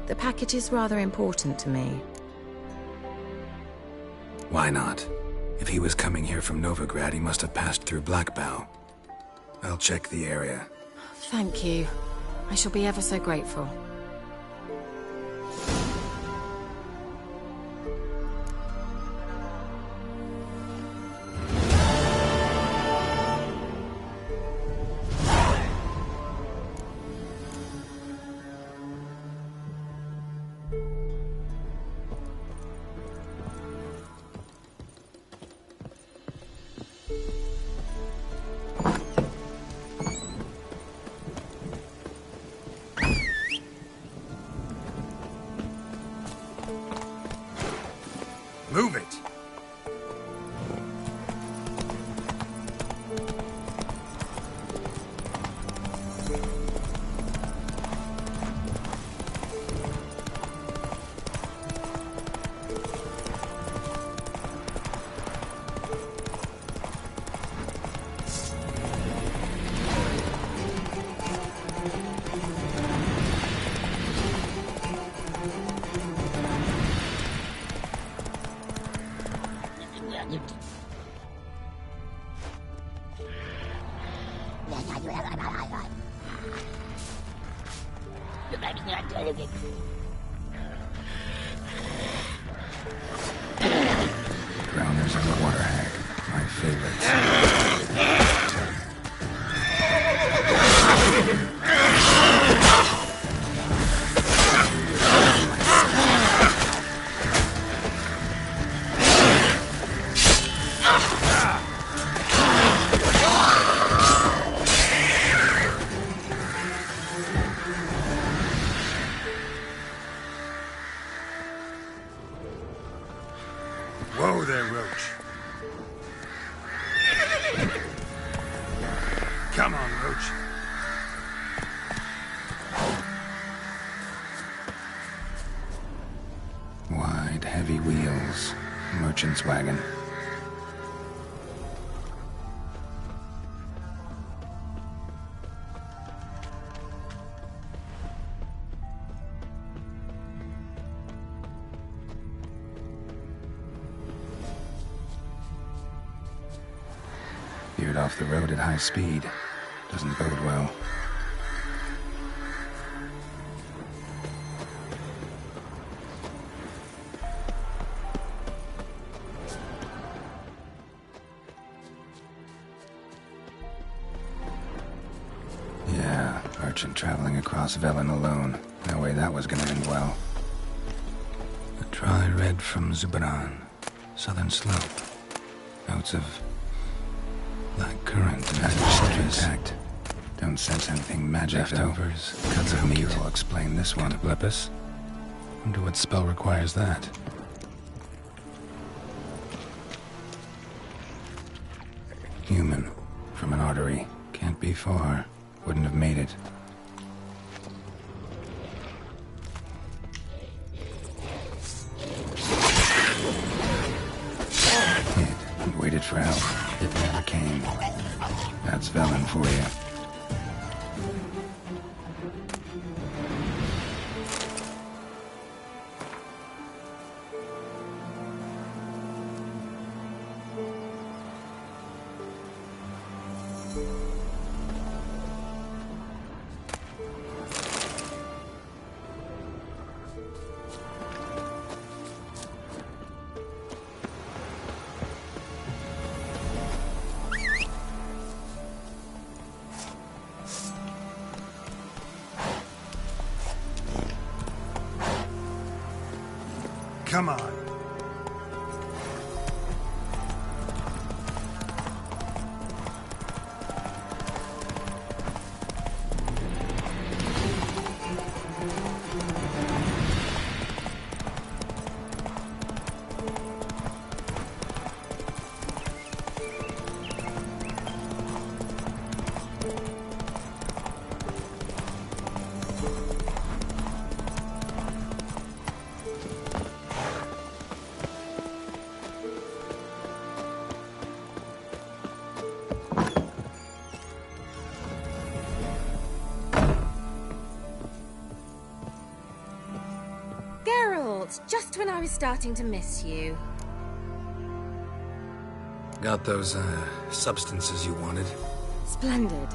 The package is rather important to me. Why not? If he was coming here from Novigrad, he must have passed through Blackbow. I'll check the area. Thank you. I shall be ever so grateful. Move it! Drowners and the water hag, my favorites. Whoa there, Roach. Come on, Roach. Wide, heavy wheels. Merchant's wagon. Veered off the road at high speed. Doesn't bode well. Yeah, merchant traveling across Velen alone. No way that was gonna end well. A dry red from Zubaran. Southern slope. Notes of black currant and intact. Don't sense anything magic, leftovers. Cuts of meat will explain this one. Cataplepis? Wonder what spell requires that. Human. From an artery. Can't be far. Wouldn't have made it. Hid and waited for help. It never came. That's Velen for you. Come on. Just when I was starting to miss you. Got those, substances you wanted? Splendid.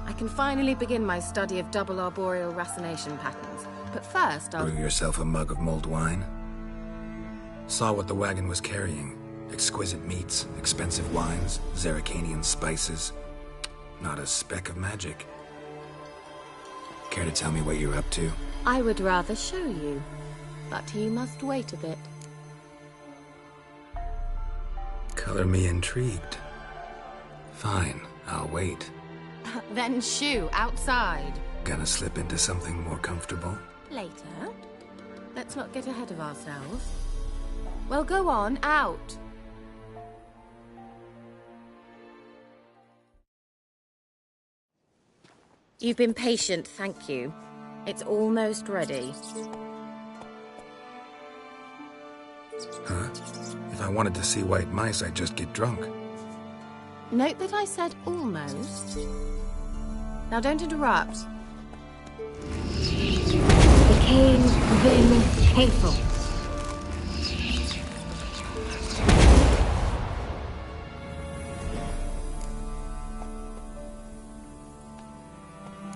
I can finally begin my study of double arboreal racination patterns. But first, I'll... Brew yourself a mug of mulled wine? Saw what the wagon was carrying. Exquisite meats, expensive wines, Zerrikanian spices. Not a speck of magic. Care to tell me what you're up to? I would rather show you. But you must wait a bit. Color me intrigued. Fine, I'll wait. Then shoo, outside. Gonna slip into something more comfortable? Later. Let's not get ahead of ourselves. Well, go on, out. You've been patient, thank you. It's almost ready. Huh? If I wanted to see white mice, I'd just get drunk. Note that I said almost. Now don't interrupt. Became Vin Hateful.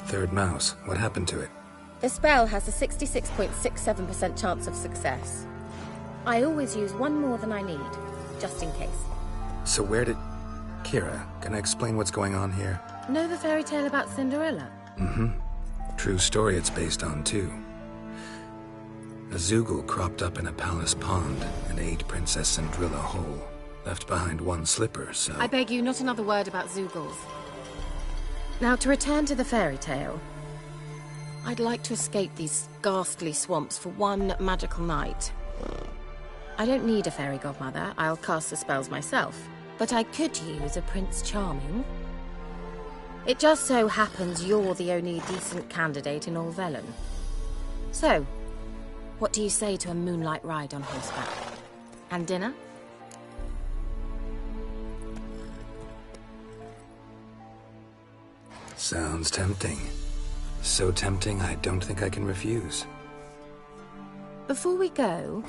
Third mouse. What happened to it? The spell has a 66.67% chance of success. I always use one more than I need, just in case. So where did... Kira, can I explain what's going on here? Know the fairy tale about Cinderella? Mm-hmm. True story it's based on, too. A Zoogle cropped up in a palace pond and ate Princess Cinderella whole. Left behind one slipper, so... I beg you, not another word about Zoogles. Now, to return to the fairy tale. I'd like to escape these ghastly swamps for one magical night. I don't need a fairy godmother, I'll cast the spells myself. But I could use a Prince Charming. It just so happens you're the only decent candidate in all Velen. So, what do you say to a moonlight ride on horseback? And dinner? Sounds tempting. So tempting, I don't think I can refuse. Before we go,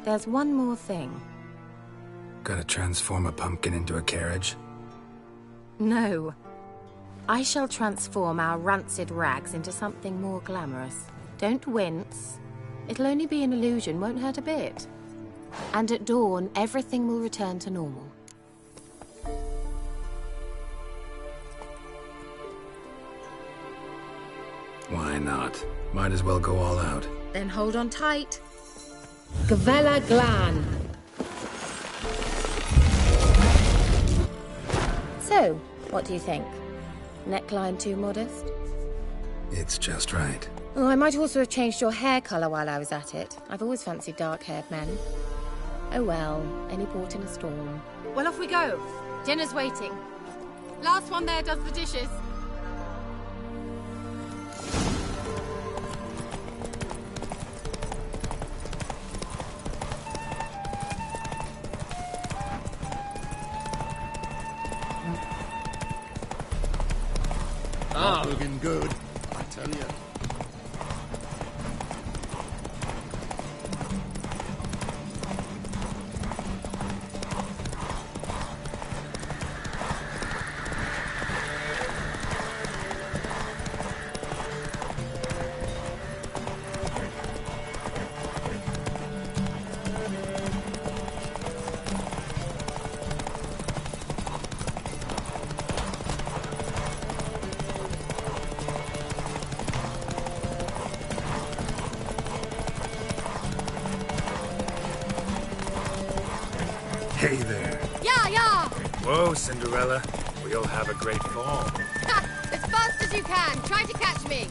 there's one more thing. Gotta transform a pumpkin into a carriage? No. I shall transform our rancid rags into something more glamorous. Don't wince. It'll only be an illusion, won't hurt a bit. And at dawn, everything will return to normal. Why not? Might as well go all out. Then hold on tight. Gavella Glan. So, what do you think? Neckline too modest? It's just right. Oh, I might also have changed your hair colour while I was at it. I've always fancied dark-haired men. Oh well, any port in a storm. Well, off we go. Dinner's waiting. Last one there does the dishes. Not looking good, I tell you. Hey there. Yeah. Whoa, Cinderella. We'll have a great fall. As fast as you can. Try to catch me.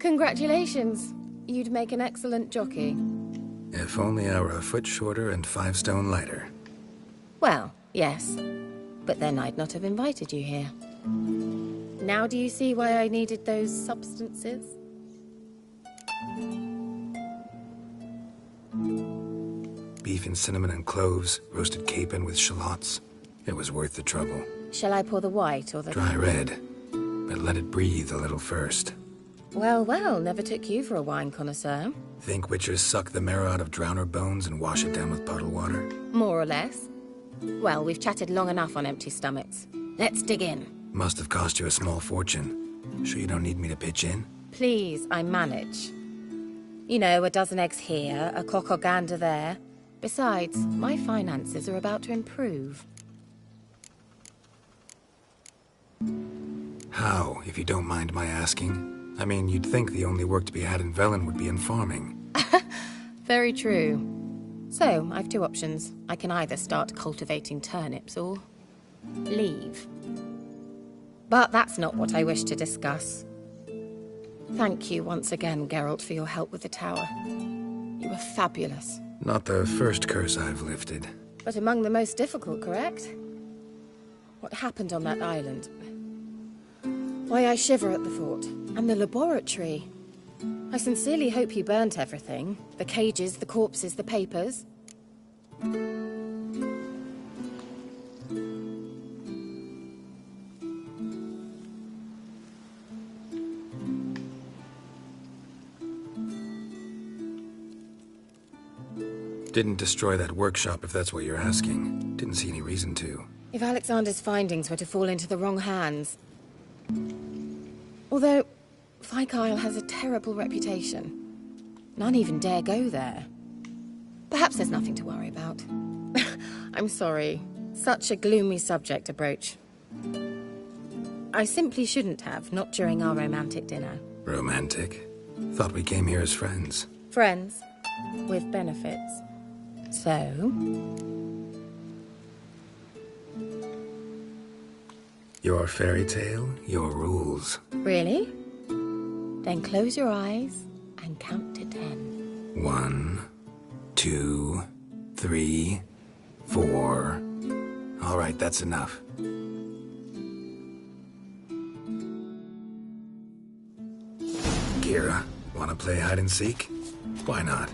Congratulations. You'd make an excellent jockey. If only I were a foot shorter and 5 stone lighter. Well, yes. But then I'd not have invited you here. Now do you see why I needed those substances? Beef and cinnamon and cloves, roasted capon with shallots. It was worth the trouble. Shall I pour the white or the... Dry red, but let it breathe a little first. Well, never took you for a wine connoisseur. Think witchers suck the marrow out of drowner bones and wash it down with puddle water? More or less. Well, we've chatted long enough on empty stomachs. Let's dig in. Must have cost you a small fortune. Sure you don't need me to pitch in? Please, I manage. You know, a dozen eggs here, a cock or gander there. Besides, my finances are about to improve. How, if you don't mind my asking? I mean, you'd think the only work to be had in Velen would be in farming. Very true. So, I've 2 options. I can either start cultivating turnips or... leave. But that's not what I wish to discuss. Thank you once again, Geralt, for your help with the tower. You were fabulous. Not the first curse I've lifted. But among the most difficult, correct? What happened on that island? Why, I shiver at the thought. And the laboratory. I sincerely hope he burnt everything. The cages, the corpses, the papers. Didn't destroy that workshop, if that's what you're asking. Didn't see any reason to. If Alexander's findings were to fall into the wrong hands... Although, Fikyle has a terrible reputation. None even dare go there. Perhaps there's nothing to worry about. I'm sorry. Such a gloomy subject to broach. I simply shouldn't have, not during our romantic dinner. Romantic? Thought we came here as friends. Friends, with benefits. So... Your fairy tale, your rules. Really? Then close your eyes and count to 10. 1, 2, 3, 4. All right, that's enough. Kira, wanna play hide and seek? Why not?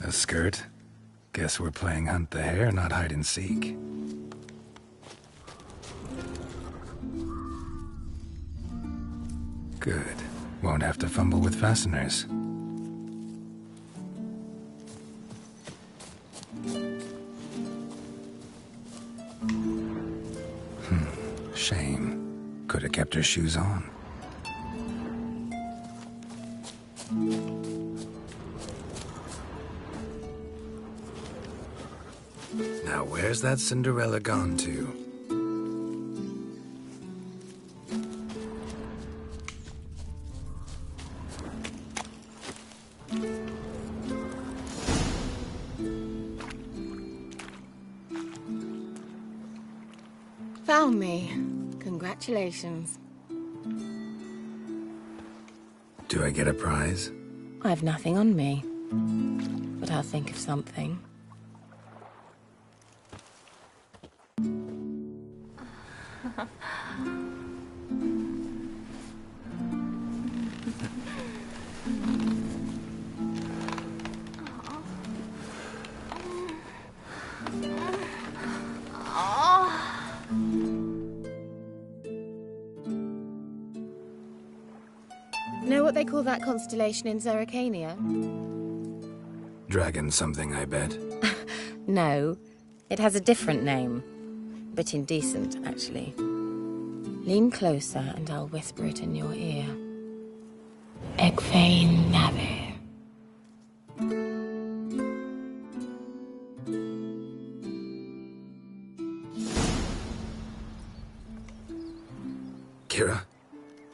A skirt? Guess we're playing hunt the hare, not hide and seek. Good. Won't have to fumble with fasteners. Shame. Could have kept her shoes on. Now where's that Cinderella gone to? Found me. Congratulations. Do I get a prize? I've nothing on me. But I'll think of something. Know what they call that constellation in Zerrikania? Dragon something, I bet. No, it has a different name. Bit indecent, actually. Lean closer and I'll whisper it in your ear. Egfain Nave. Kira?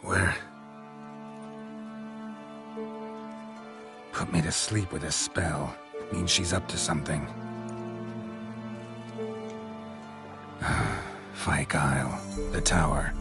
Where? Put me to sleep with a spell. Means she's up to something. Fyke Isle. The tower.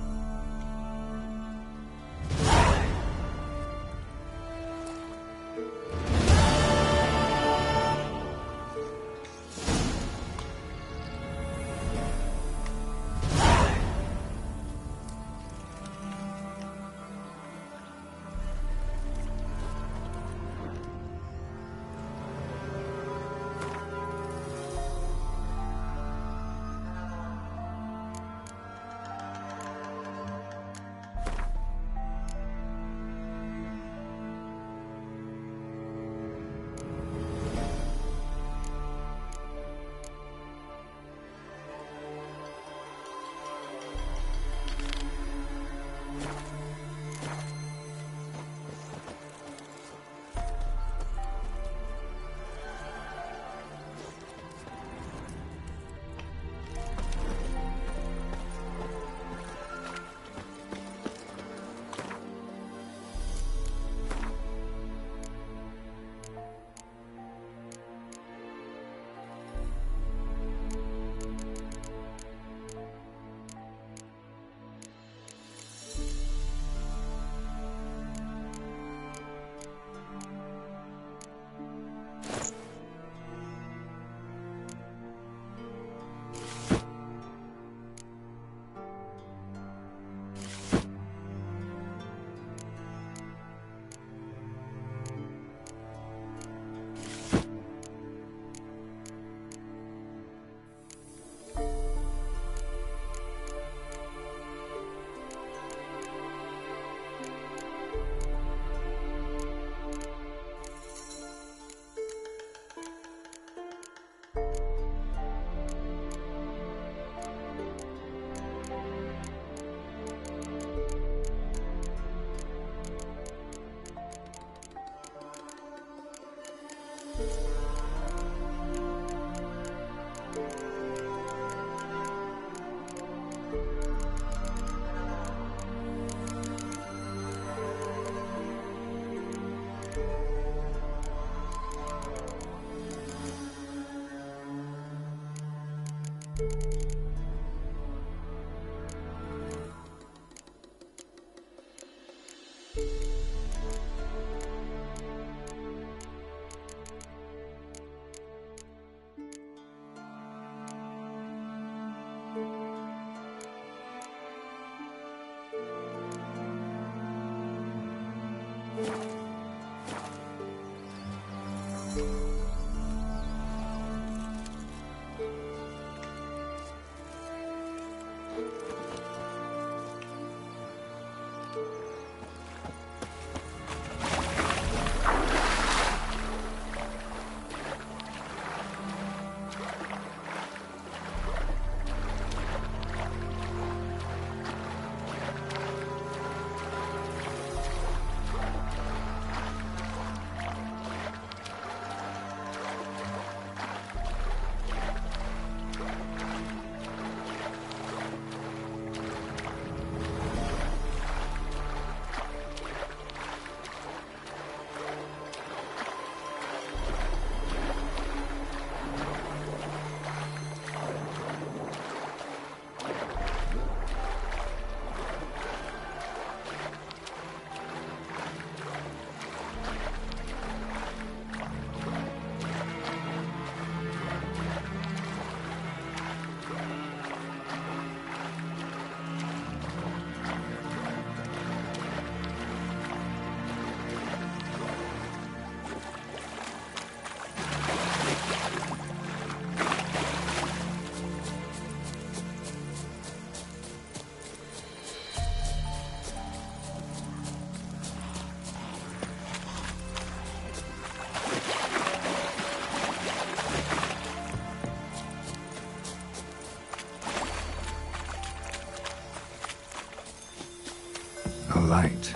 light.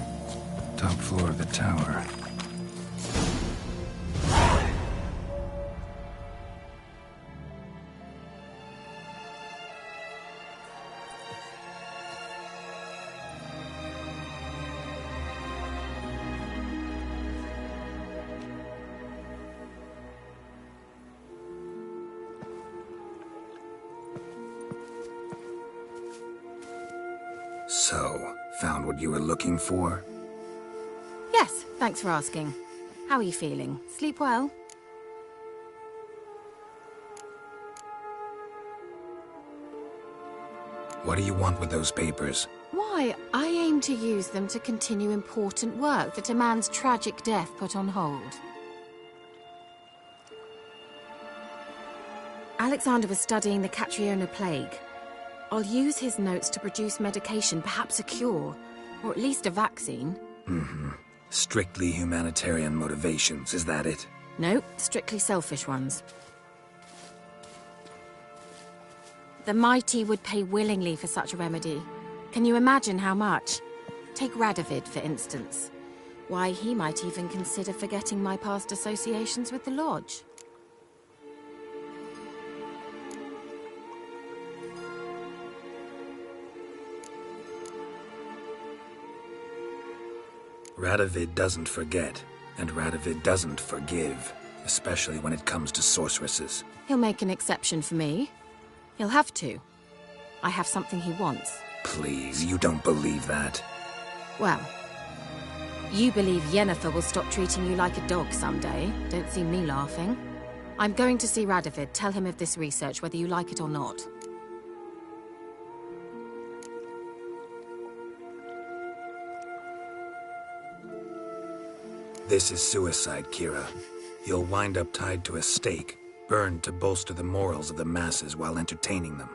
Top floor of the tower. So, found what you were looking for? Yes, thanks for asking. How are you feeling? Sleep well? What do you want with those papers? Why, I aim to use them to continue important work that a man's tragic death put on hold. Alexander was studying the Catriona plague. I'll use his notes to produce medication, perhaps a cure, or at least a vaccine. Mm-hmm. Strictly humanitarian motivations, is that it? No, strictly selfish ones. The mighty would pay willingly for such a remedy. Can you imagine how much? Take Radovid, for instance. Why, he might even consider forgetting my past associations with the Lodge. Radovid doesn't forget, and Radovid doesn't forgive, especially when it comes to sorceresses. He'll make an exception for me. He'll have to. I have something he wants. Please, you don't believe that. Well, you believe Yennefer will stop treating you like a dog someday. Don't see me laughing. I'm going to see Radovid, tell him of this research, whether you like it or not. This is suicide, Kira. You'll wind up tied to a stake, burned to bolster the morals of the masses while entertaining them.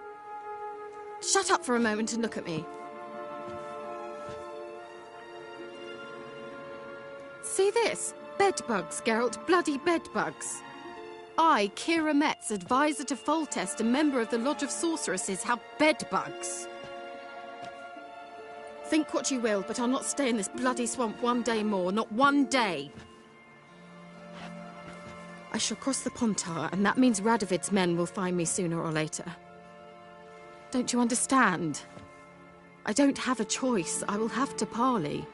Shut up for a moment and look at me. See this? Bedbugs, Geralt. Bloody bedbugs. I, Kira Metz, advisor to Foltest, a member of the Lodge of Sorceresses, have bedbugs. Think what you will, but I'll not stay in this bloody swamp one day more. Not one day. I shall cross the Pontar, and that means Radovid's men will find me sooner or later. Don't you understand? I don't have a choice. I will have to parley.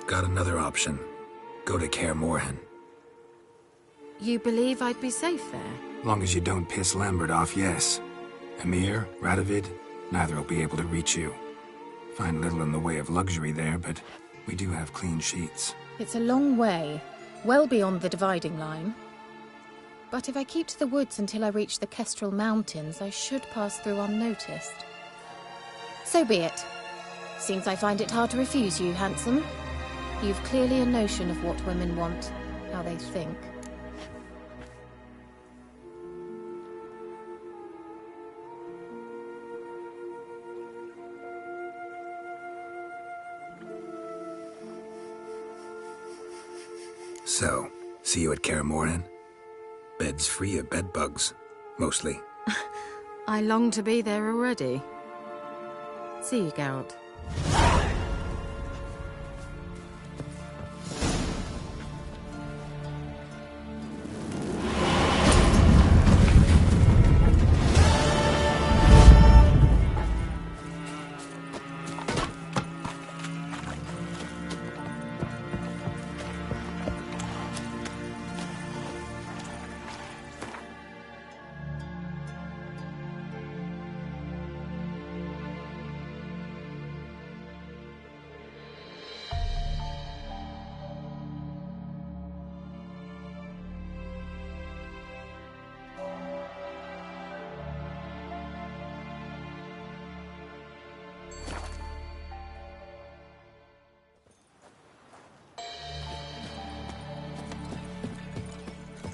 Got another option. Go to Kaer Morhen. You believe I'd be safe there? Long as you don't piss Lambert off, yes. Emir, Radovid, neither will be able to reach you. Find little in the way of luxury there, but we do have clean sheets. It's a long way, well beyond the dividing line. But if I keep to the woods until I reach the Kestrel Mountains, I should pass through unnoticed. So be it. Seems I find it hard to refuse you, handsome. You've clearly a notion of what women want, how they think. So, see you at Kaer Morhen? Beds free of bedbugs, mostly. I long to be there already. See you, Geralt.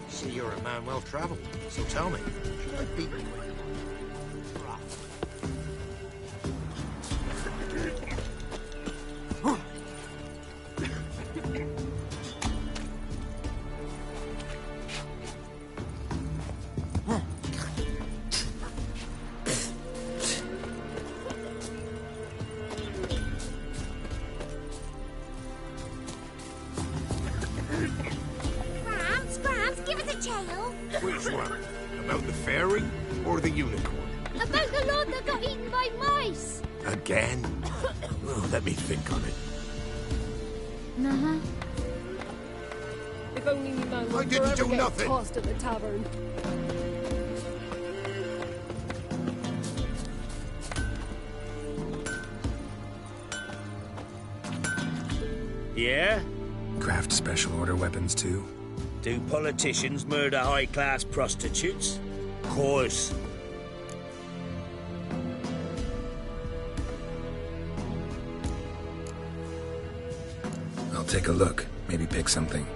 See, you're a man well traveled, so tell me, should I beat you? Gramps, give us a tale. Which one? About the fairy or the unicorn? About the lord that got eaten by mice. Again? Oh, let me think on it. Uh-huh. If only you know I what didn't do gets nothing. tossed at the tavern. Yeah? Craft special order weapons too? Do politicians murder high-class prostitutes? Course. I'll take a look. Maybe pick something.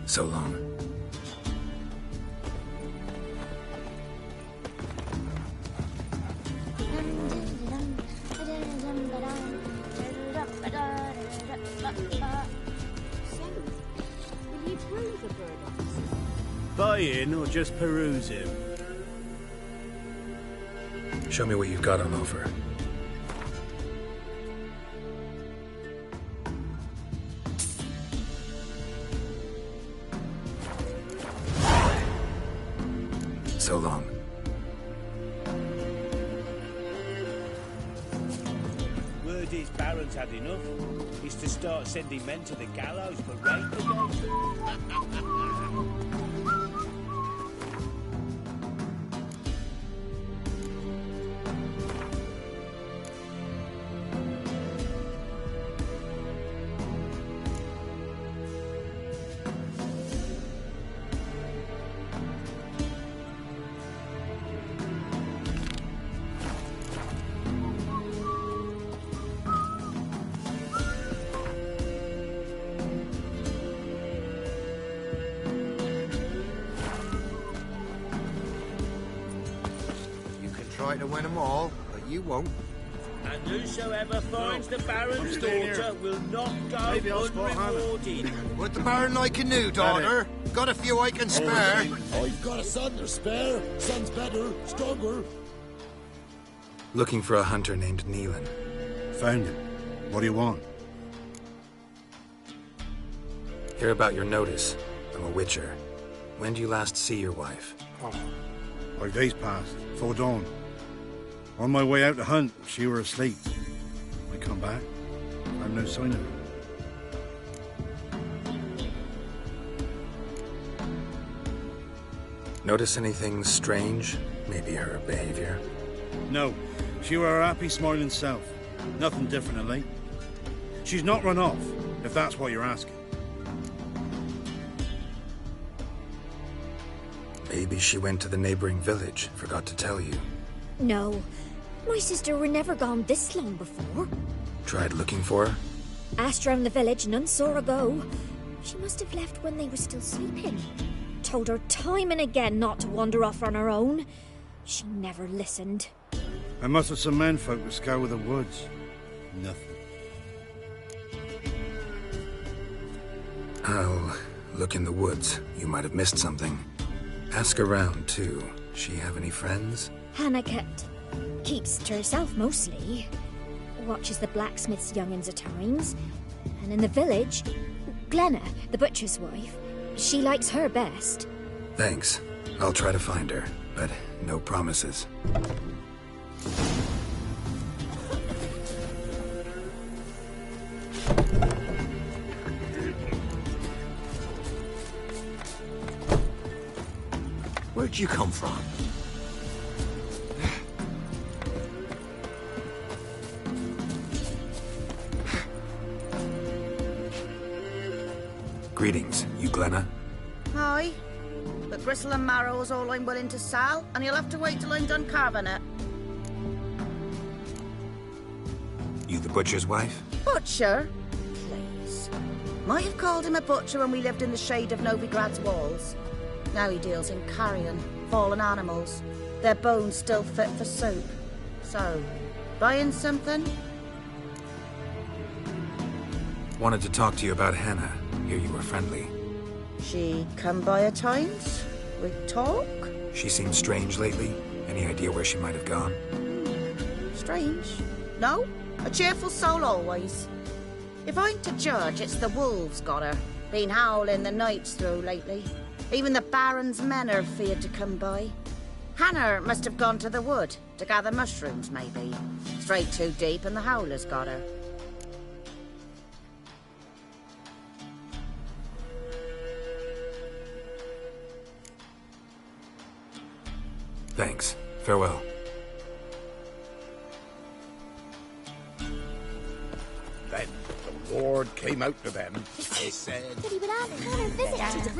So long. Will you prove a bird officer? Buy in or just peruse him? Show me what you've got on offer. So long. Word is Baron's had enough. He's to start sending men to the gallows for rape again. Try to win them all, but you won't. And whosoever finds the Baron's daughter will not go unrewarded. Would the Baron like a new daughter? Got a few I can spare. I've got a son to spare. Son's better, stronger. Looking for a hunter named Neelan. Found him. What do you want? Hear about your notice. I'm a witcher. When do you last see your wife? 5 days passed, 4 dawn. On my way out to hunt, she were asleep. I come back, I've no sign of her. Notice anything strange? Maybe her behavior? No, she were her happy, smiling self. Nothing different of late. She's not run off, if that's what you're asking. Maybe she went to the neighboring village, forgot to tell you. No. My sister were never gone this long before. Tried looking for her? Asked round the village, none saw her go. She must have left when they were still sleeping. Told her time and again not to wander off on her own. She never listened. I must have some menfolk to scour the woods. Nothing. I'll look in the woods. You might have missed something. Ask around, too. She have any friends? Hannah keeps to herself mostly. Watches the blacksmith's young'uns at times. And in the village, Glenna, the butcher's wife, she likes her best. Thanks. I'll try to find her, but no promises. Where'd you come from? Greetings, you Glenna? Aye. But gristle and marrow is all I'm willing to sell, and you'll have to wait till I'm done carving it. You the butcher's wife? Butcher? Please. Might have called him a butcher when we lived in the shade of Novigrad's walls. Now he deals in carrion, fallen animals. Their bones still fit for soup. So, buying something? Wanted to talk to you about Hannah. Hear you were friendly. She come by at times? We talk? She seemed strange lately. Any idea where she might have gone? Strange? No? A cheerful soul always. If I'm to judge, it's the wolves got her. Been howling the nights through lately. Even the Baron's men are feared to come by. Hannah must have gone to the wood to gather mushrooms, maybe. Straight too deep and the howlers got her. Thanks. Farewell. Then the Lord came out to them. He said, That he would have another visit to the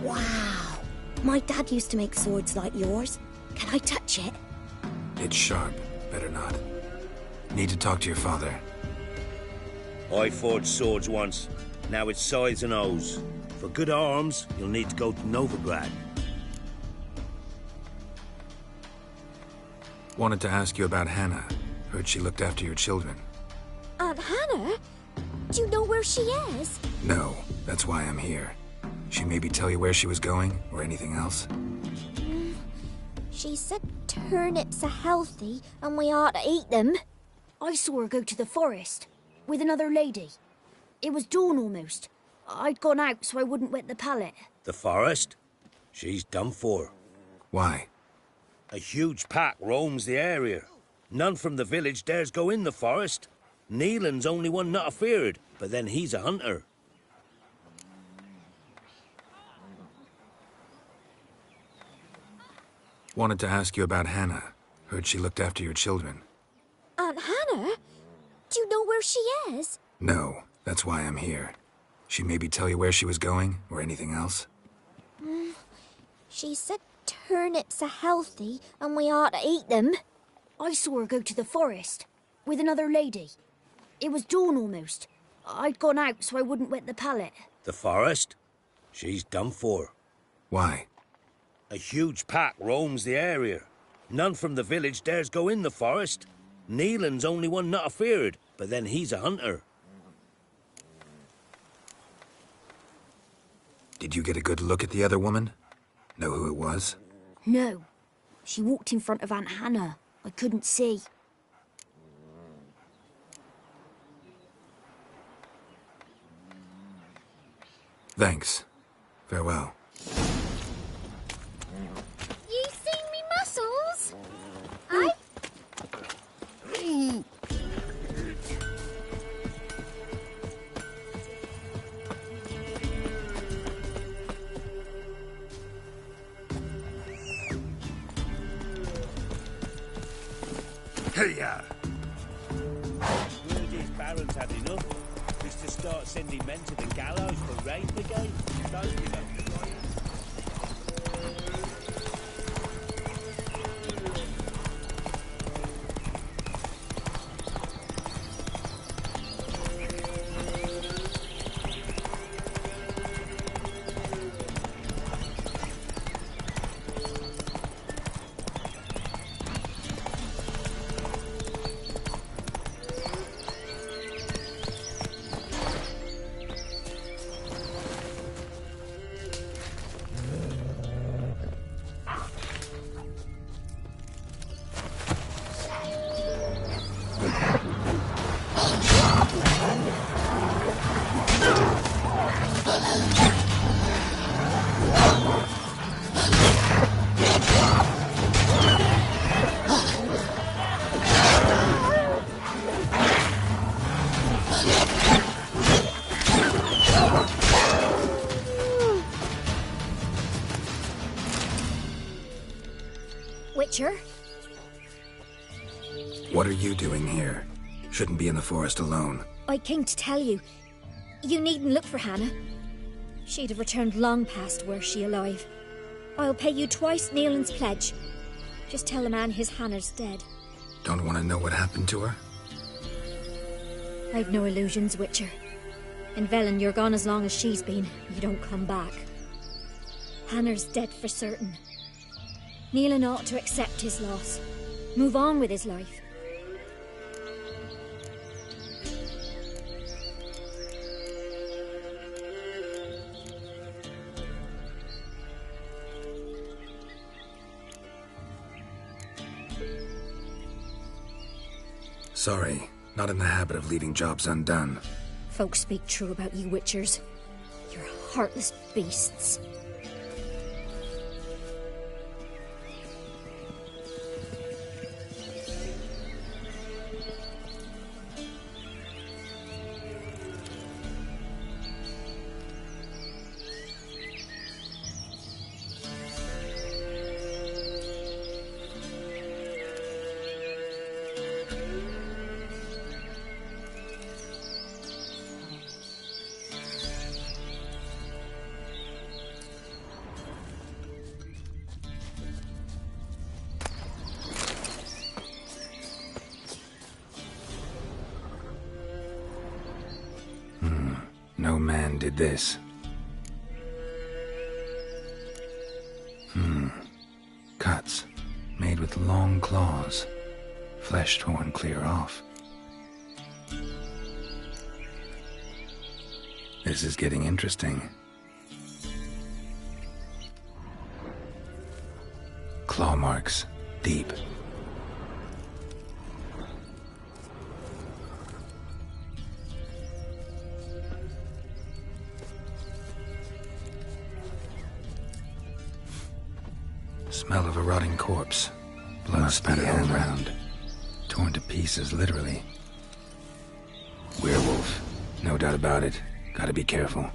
Wow. My dad used to make swords like yours. Can I touch it? It's sharp. Better not. Need to talk to your father. I forged swords once. Now it's scythes and hoes. For good arms, you'll need to go to Novigrad. Wanted to ask you about Hannah. Heard she looked after your children. Aunt Hannah? Do you know where she is? No, that's why I'm here. She maybe tell you where she was going, or anything else? She said turnips are healthy and we ought to eat them. I saw her go to the forest with another lady. It was dawn almost. I'd gone out so I wouldn't wet the pallet. The forest? She's done for. Why? A huge pack roams the area. None from the village dares go in the forest. Neelan's only one not afeared, but then he's a hunter. Wanted to ask you about Hannah. Heard she looked after your children. Aunt Hannah? Do you know where she is? No, that's why I'm here. She maybe tell you where she was going, or anything else? She said turnips are healthy and we ought to eat them. I saw her go to the forest with another lady. It was dawn almost. I'd gone out so I wouldn't wet the pallet. The forest? She's done for. Why? A huge pack roams the area. None from the village dares go in the forest. Neelan's only one not afeared, but then he's a hunter. Did you get a good look at the other woman? Know who it was? No. She walked in front of Aunt Hannah. I couldn't see. Thanks. Farewell. You seen me muscles? Aye? Hey-ya! These barons had enough. Is to start sending men to the gallows for rape again. Don't you know? Witcher. What are you doing here? Shouldn't be in the forest alone. I came to tell you. You needn't look for Hannah. She'd have returned long past were she alive. I'll pay you twice Neelan's pledge. Just tell the man his Hannah's dead. Don't want to know what happened to her? I've no illusions, Witcher. In Velen, you're gone as long as she's been. You don't come back. Hannah's dead for certain. Neelan ought to accept his loss. Move on with his life. Sorry, not in the habit of leaving jobs undone. Folks speak true about you Witchers. You're heartless beasts. No man did this. Cuts, made with long claws. Flesh torn clear off. This is getting interesting. Claw marks, deep. Smell of a rotting corpse. Blood spattered all around. Torn to pieces, literally. Werewolf. No doubt about it. Gotta be careful.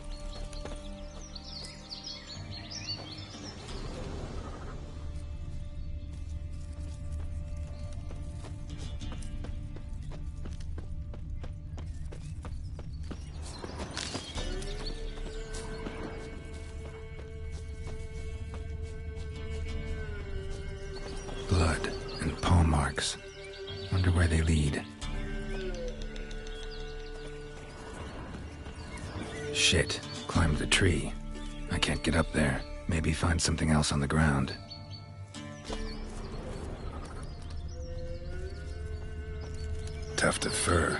Blood and paw marks. Wonder where they lead. Shit. Climbed the tree. I can't get up there. Maybe find something else on the ground. Tuft of fur.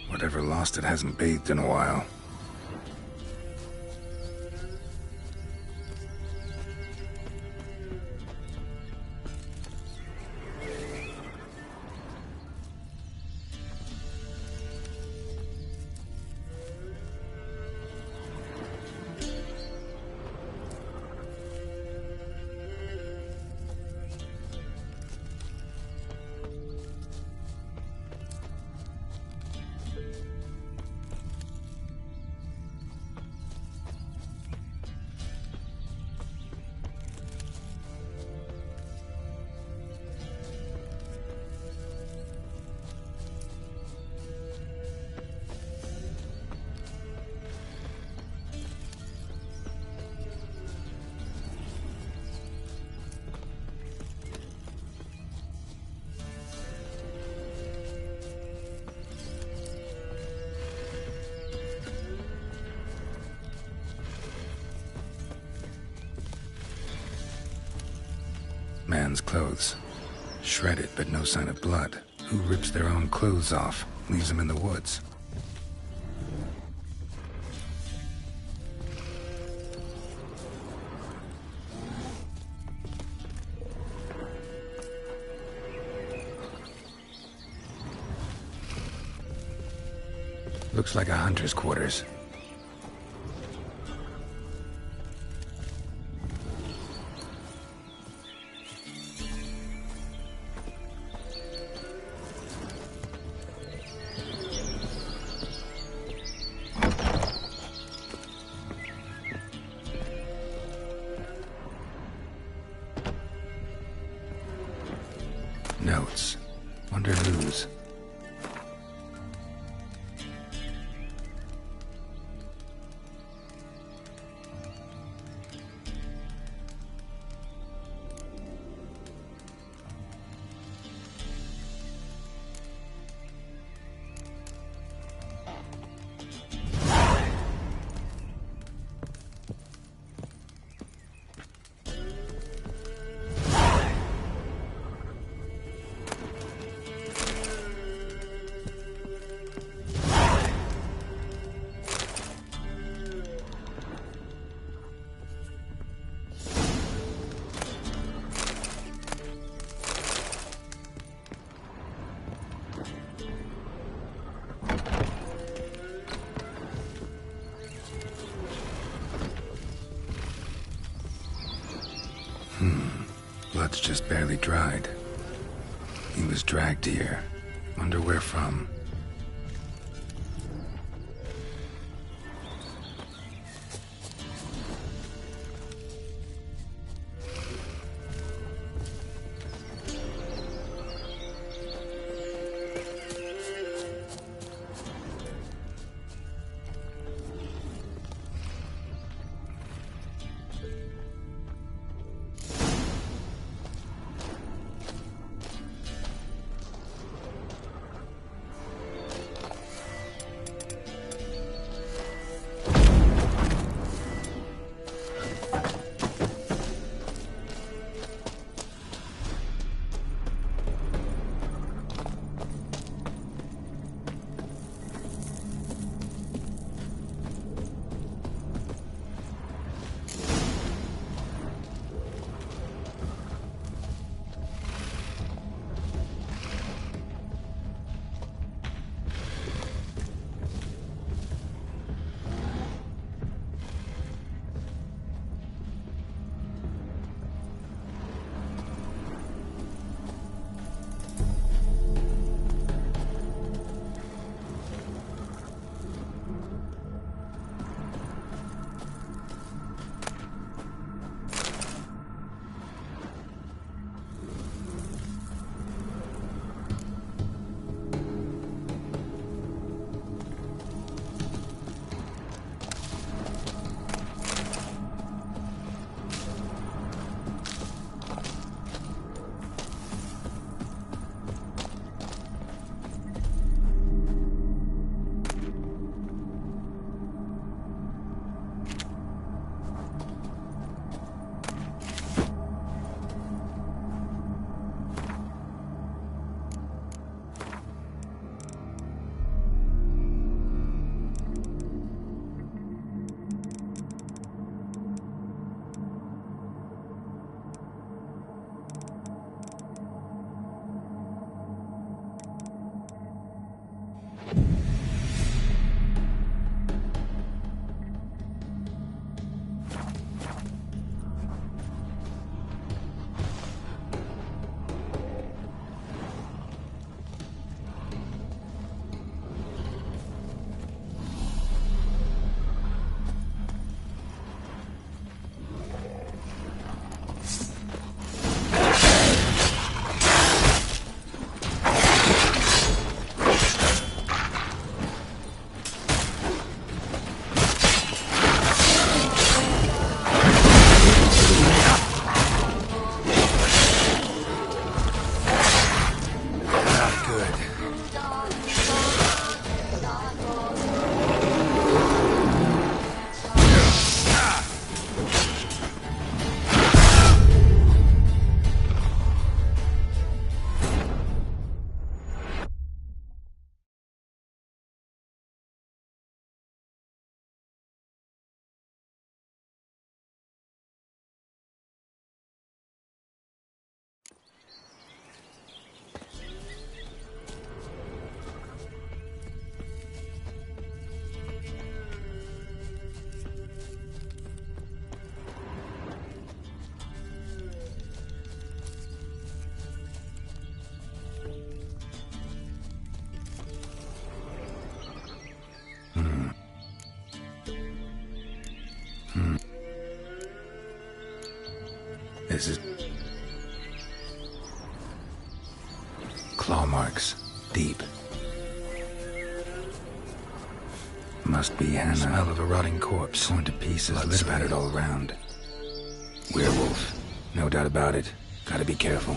Whatever lost it hasn't bathed in a while. Man's clothes. Shredded, but no sign of blood. Who rips their own clothes off, leaves them in the woods? Looks like a hunter's quarters. Notes. Wonder whose. Blood's just barely dried. He was dragged here. Wonder where from. This is... Claw marks. Deep. Must be Hannah. Smell of a rotting corpse. Torn to pieces. Blood spattered all around. Werewolf. No doubt about it. Gotta be careful.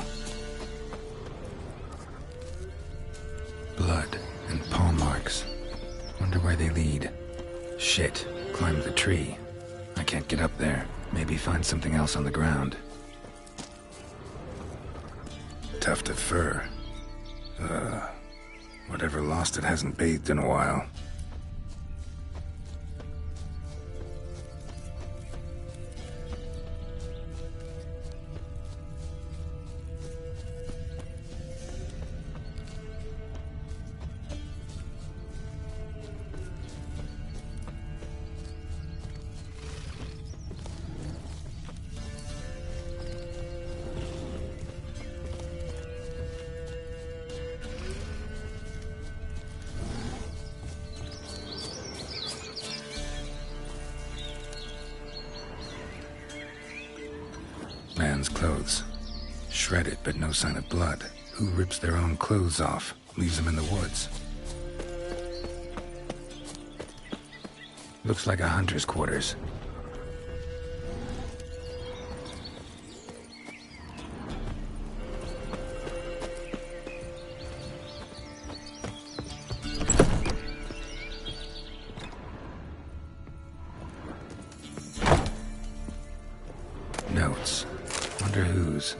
Blood and paw marks. Wonder where they lead. Shit. Climb the tree. I can't get up there. Maybe find something else on the ground. Tuft of fur. Whatever lost it hasn't bathed in a while. Man's clothes. Shredded, but no sign of blood. Who rips their own clothes off, leaves them in the woods? Looks like a hunter's quarters. Notes. Wonder whose.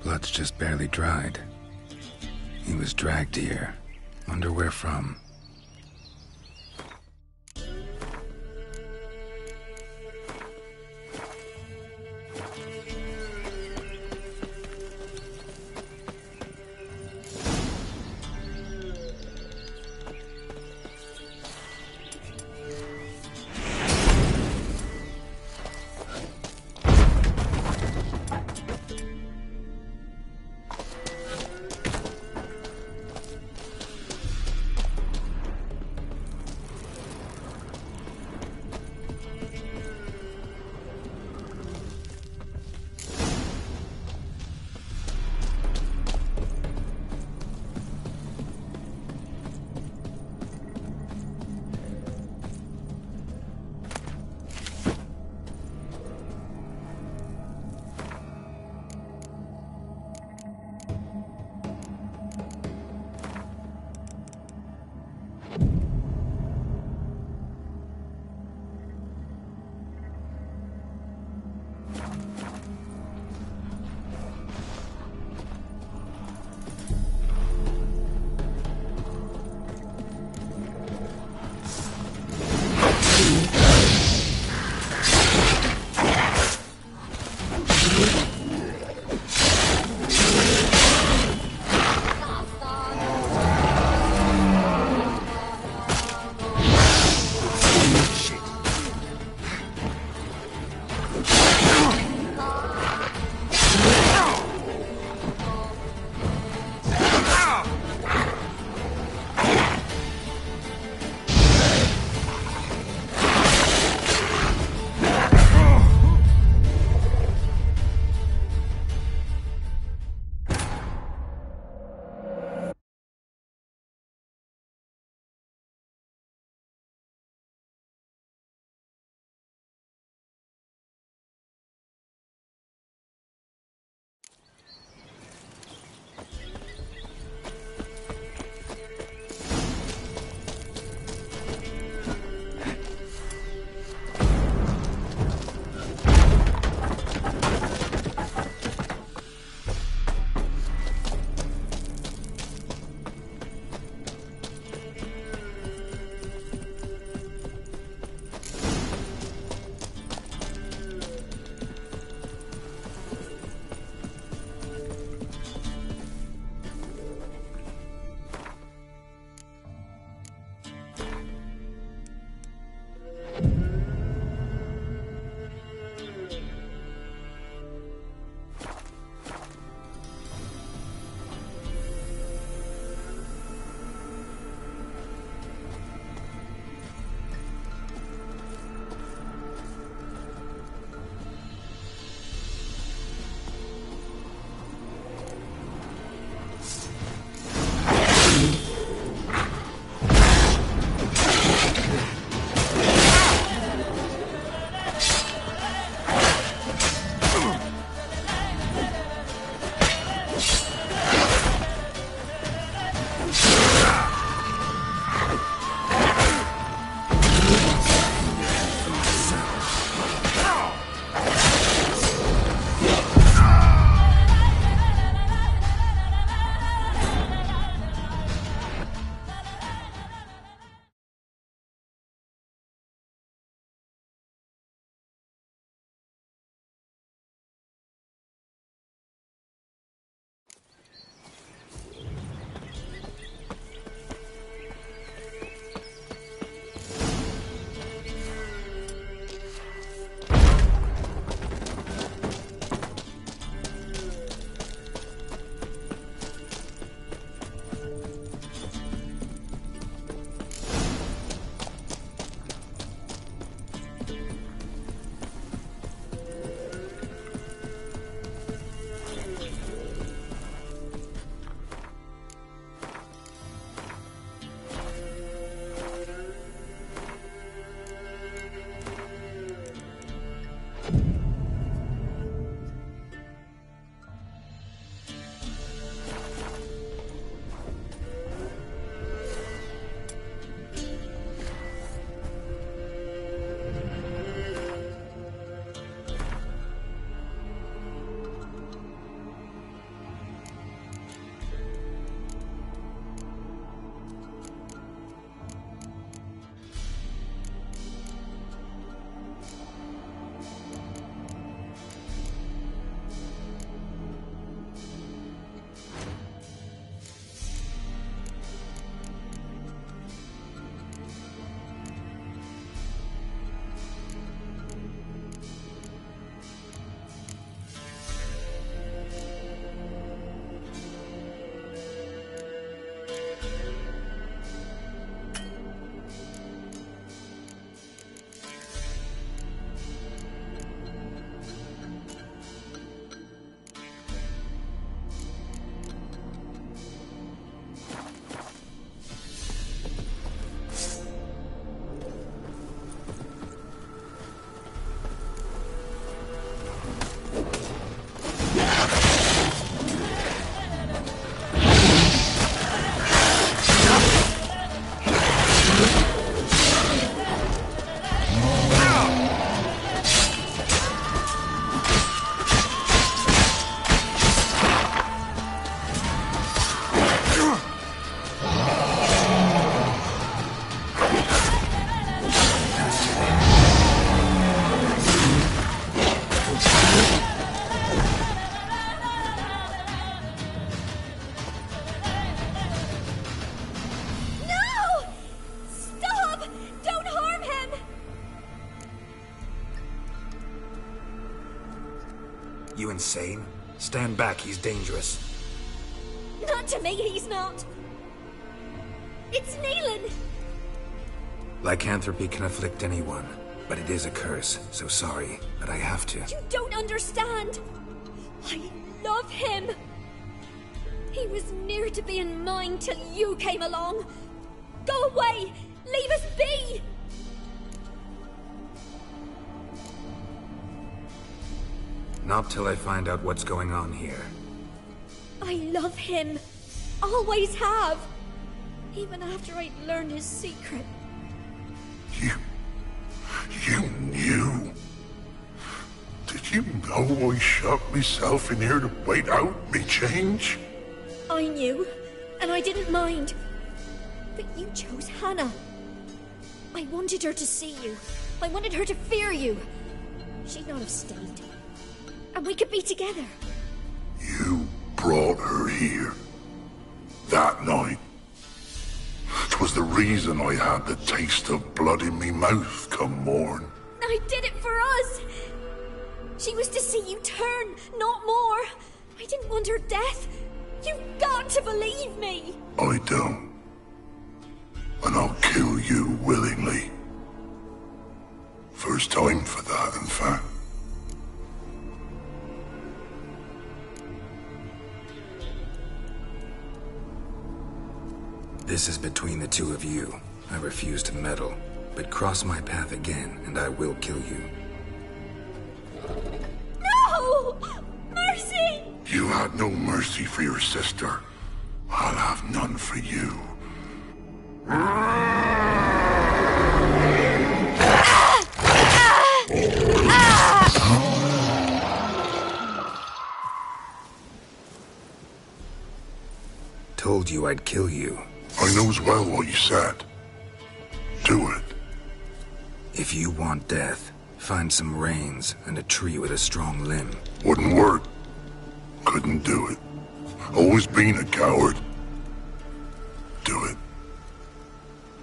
Blood's just barely dried. He was dragged here. Wonder where from. you insane? Stand back, he's dangerous. Not to me, he's not. It's Neelan. Lycanthropy can afflict anyone, but it is a curse, so sorry, but I have to. You don't understand. I love him. He was near to being mine till you came along. Go away! Leave us be! Not till I find out what's going on here. I love him. Always have. Even after I'd learned his secret. You knew? Did you know I shut myself in here to wait out me change? I knew, and I didn't mind. But you chose Hannah. I wanted her to see you. I wanted her to fear you. She'd not have stayed. And we could be together. You brought her here. That night. 'Twas the reason I had the taste of blood in me mouth come morn. I did it for us. She was to see you turn, not more. I didn't want her death. You've got to believe me. I don't. And I'll kill you willingly. First time for that, in fact. This is between the two of you. I refuse to meddle, but cross my path again, and I will kill you. No! Mercy! You had no mercy for your sister. I'll have none for you. Told you I'd kill you. I knows well what you said. Do it. If you want death, find some reins and a tree with a strong limb. Wouldn't work. Couldn't do it. Always been a coward. Do it.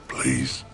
Please.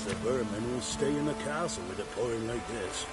the vermin will stay in the castle with it pouring like this.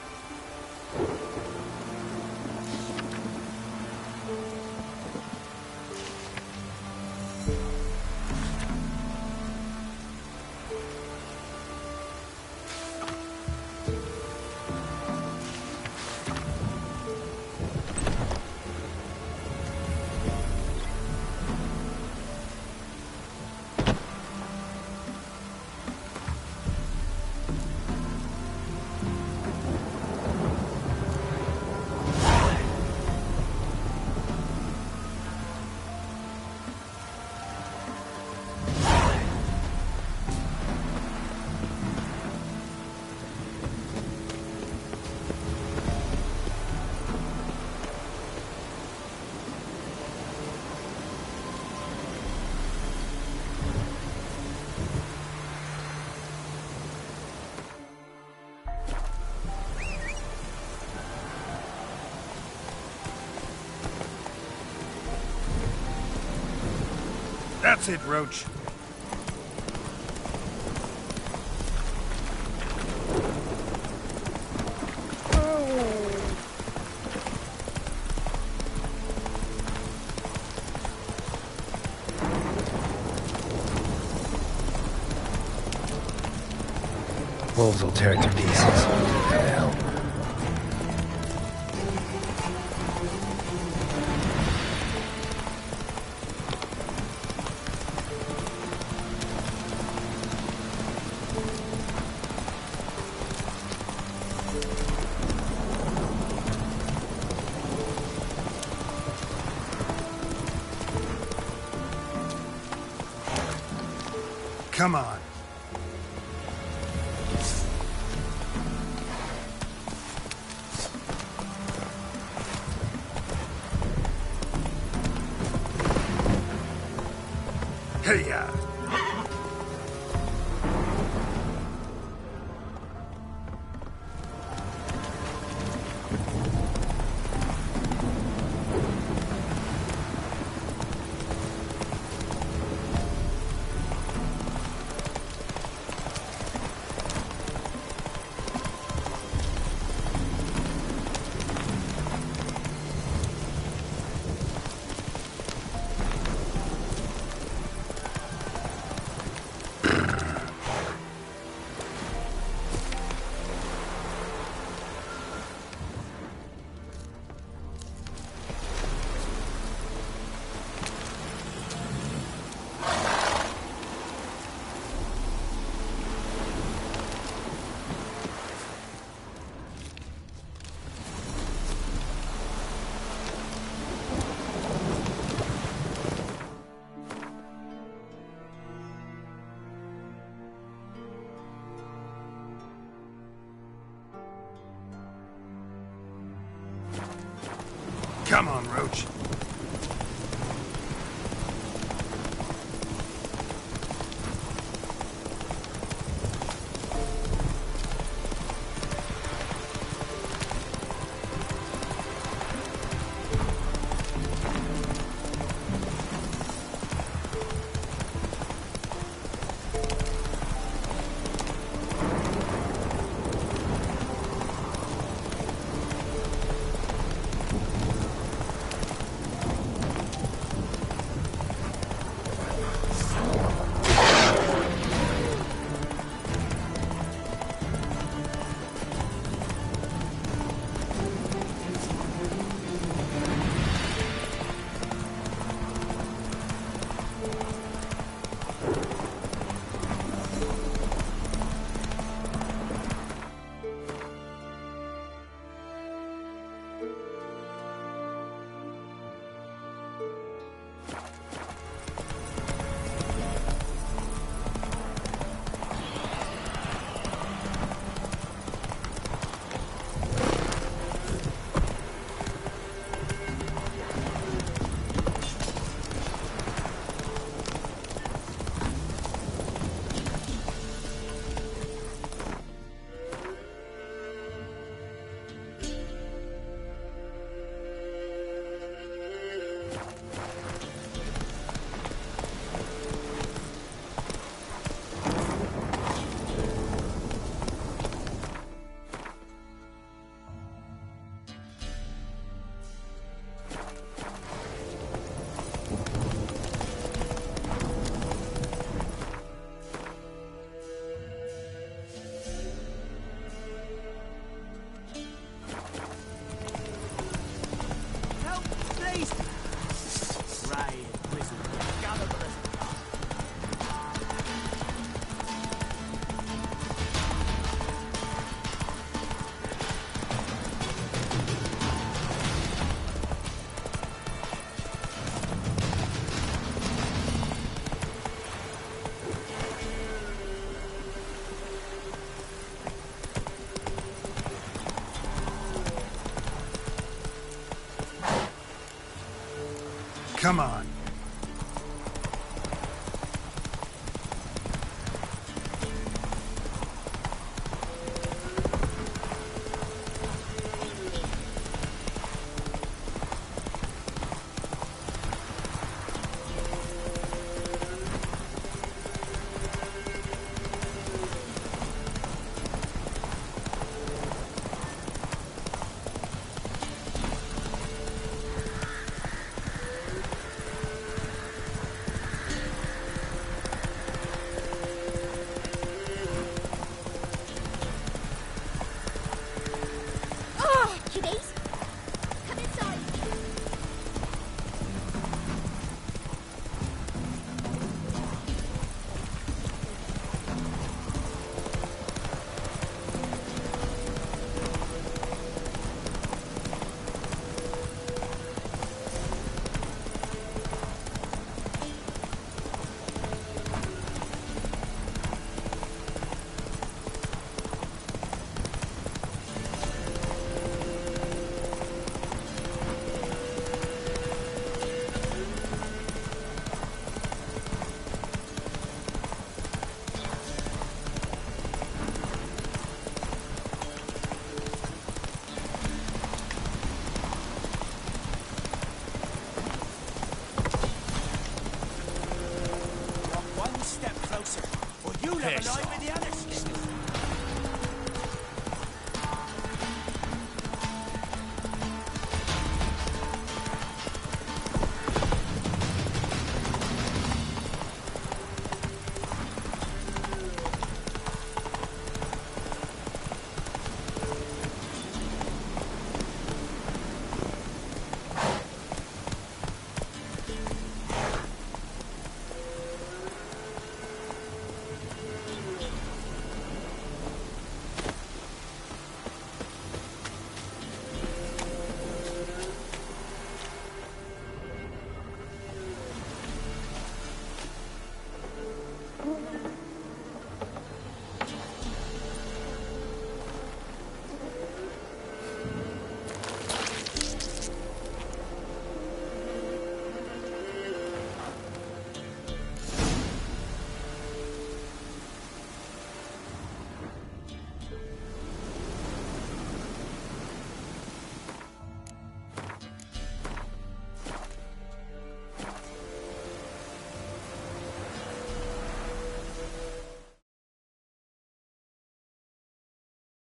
That's it, Roach. Wolves will tear it to pieces. How the hell? Come on. Hey-ya! Come on, Roach. Come on. Kiddies, come inside. One step closer, or you'll have an eye with the other.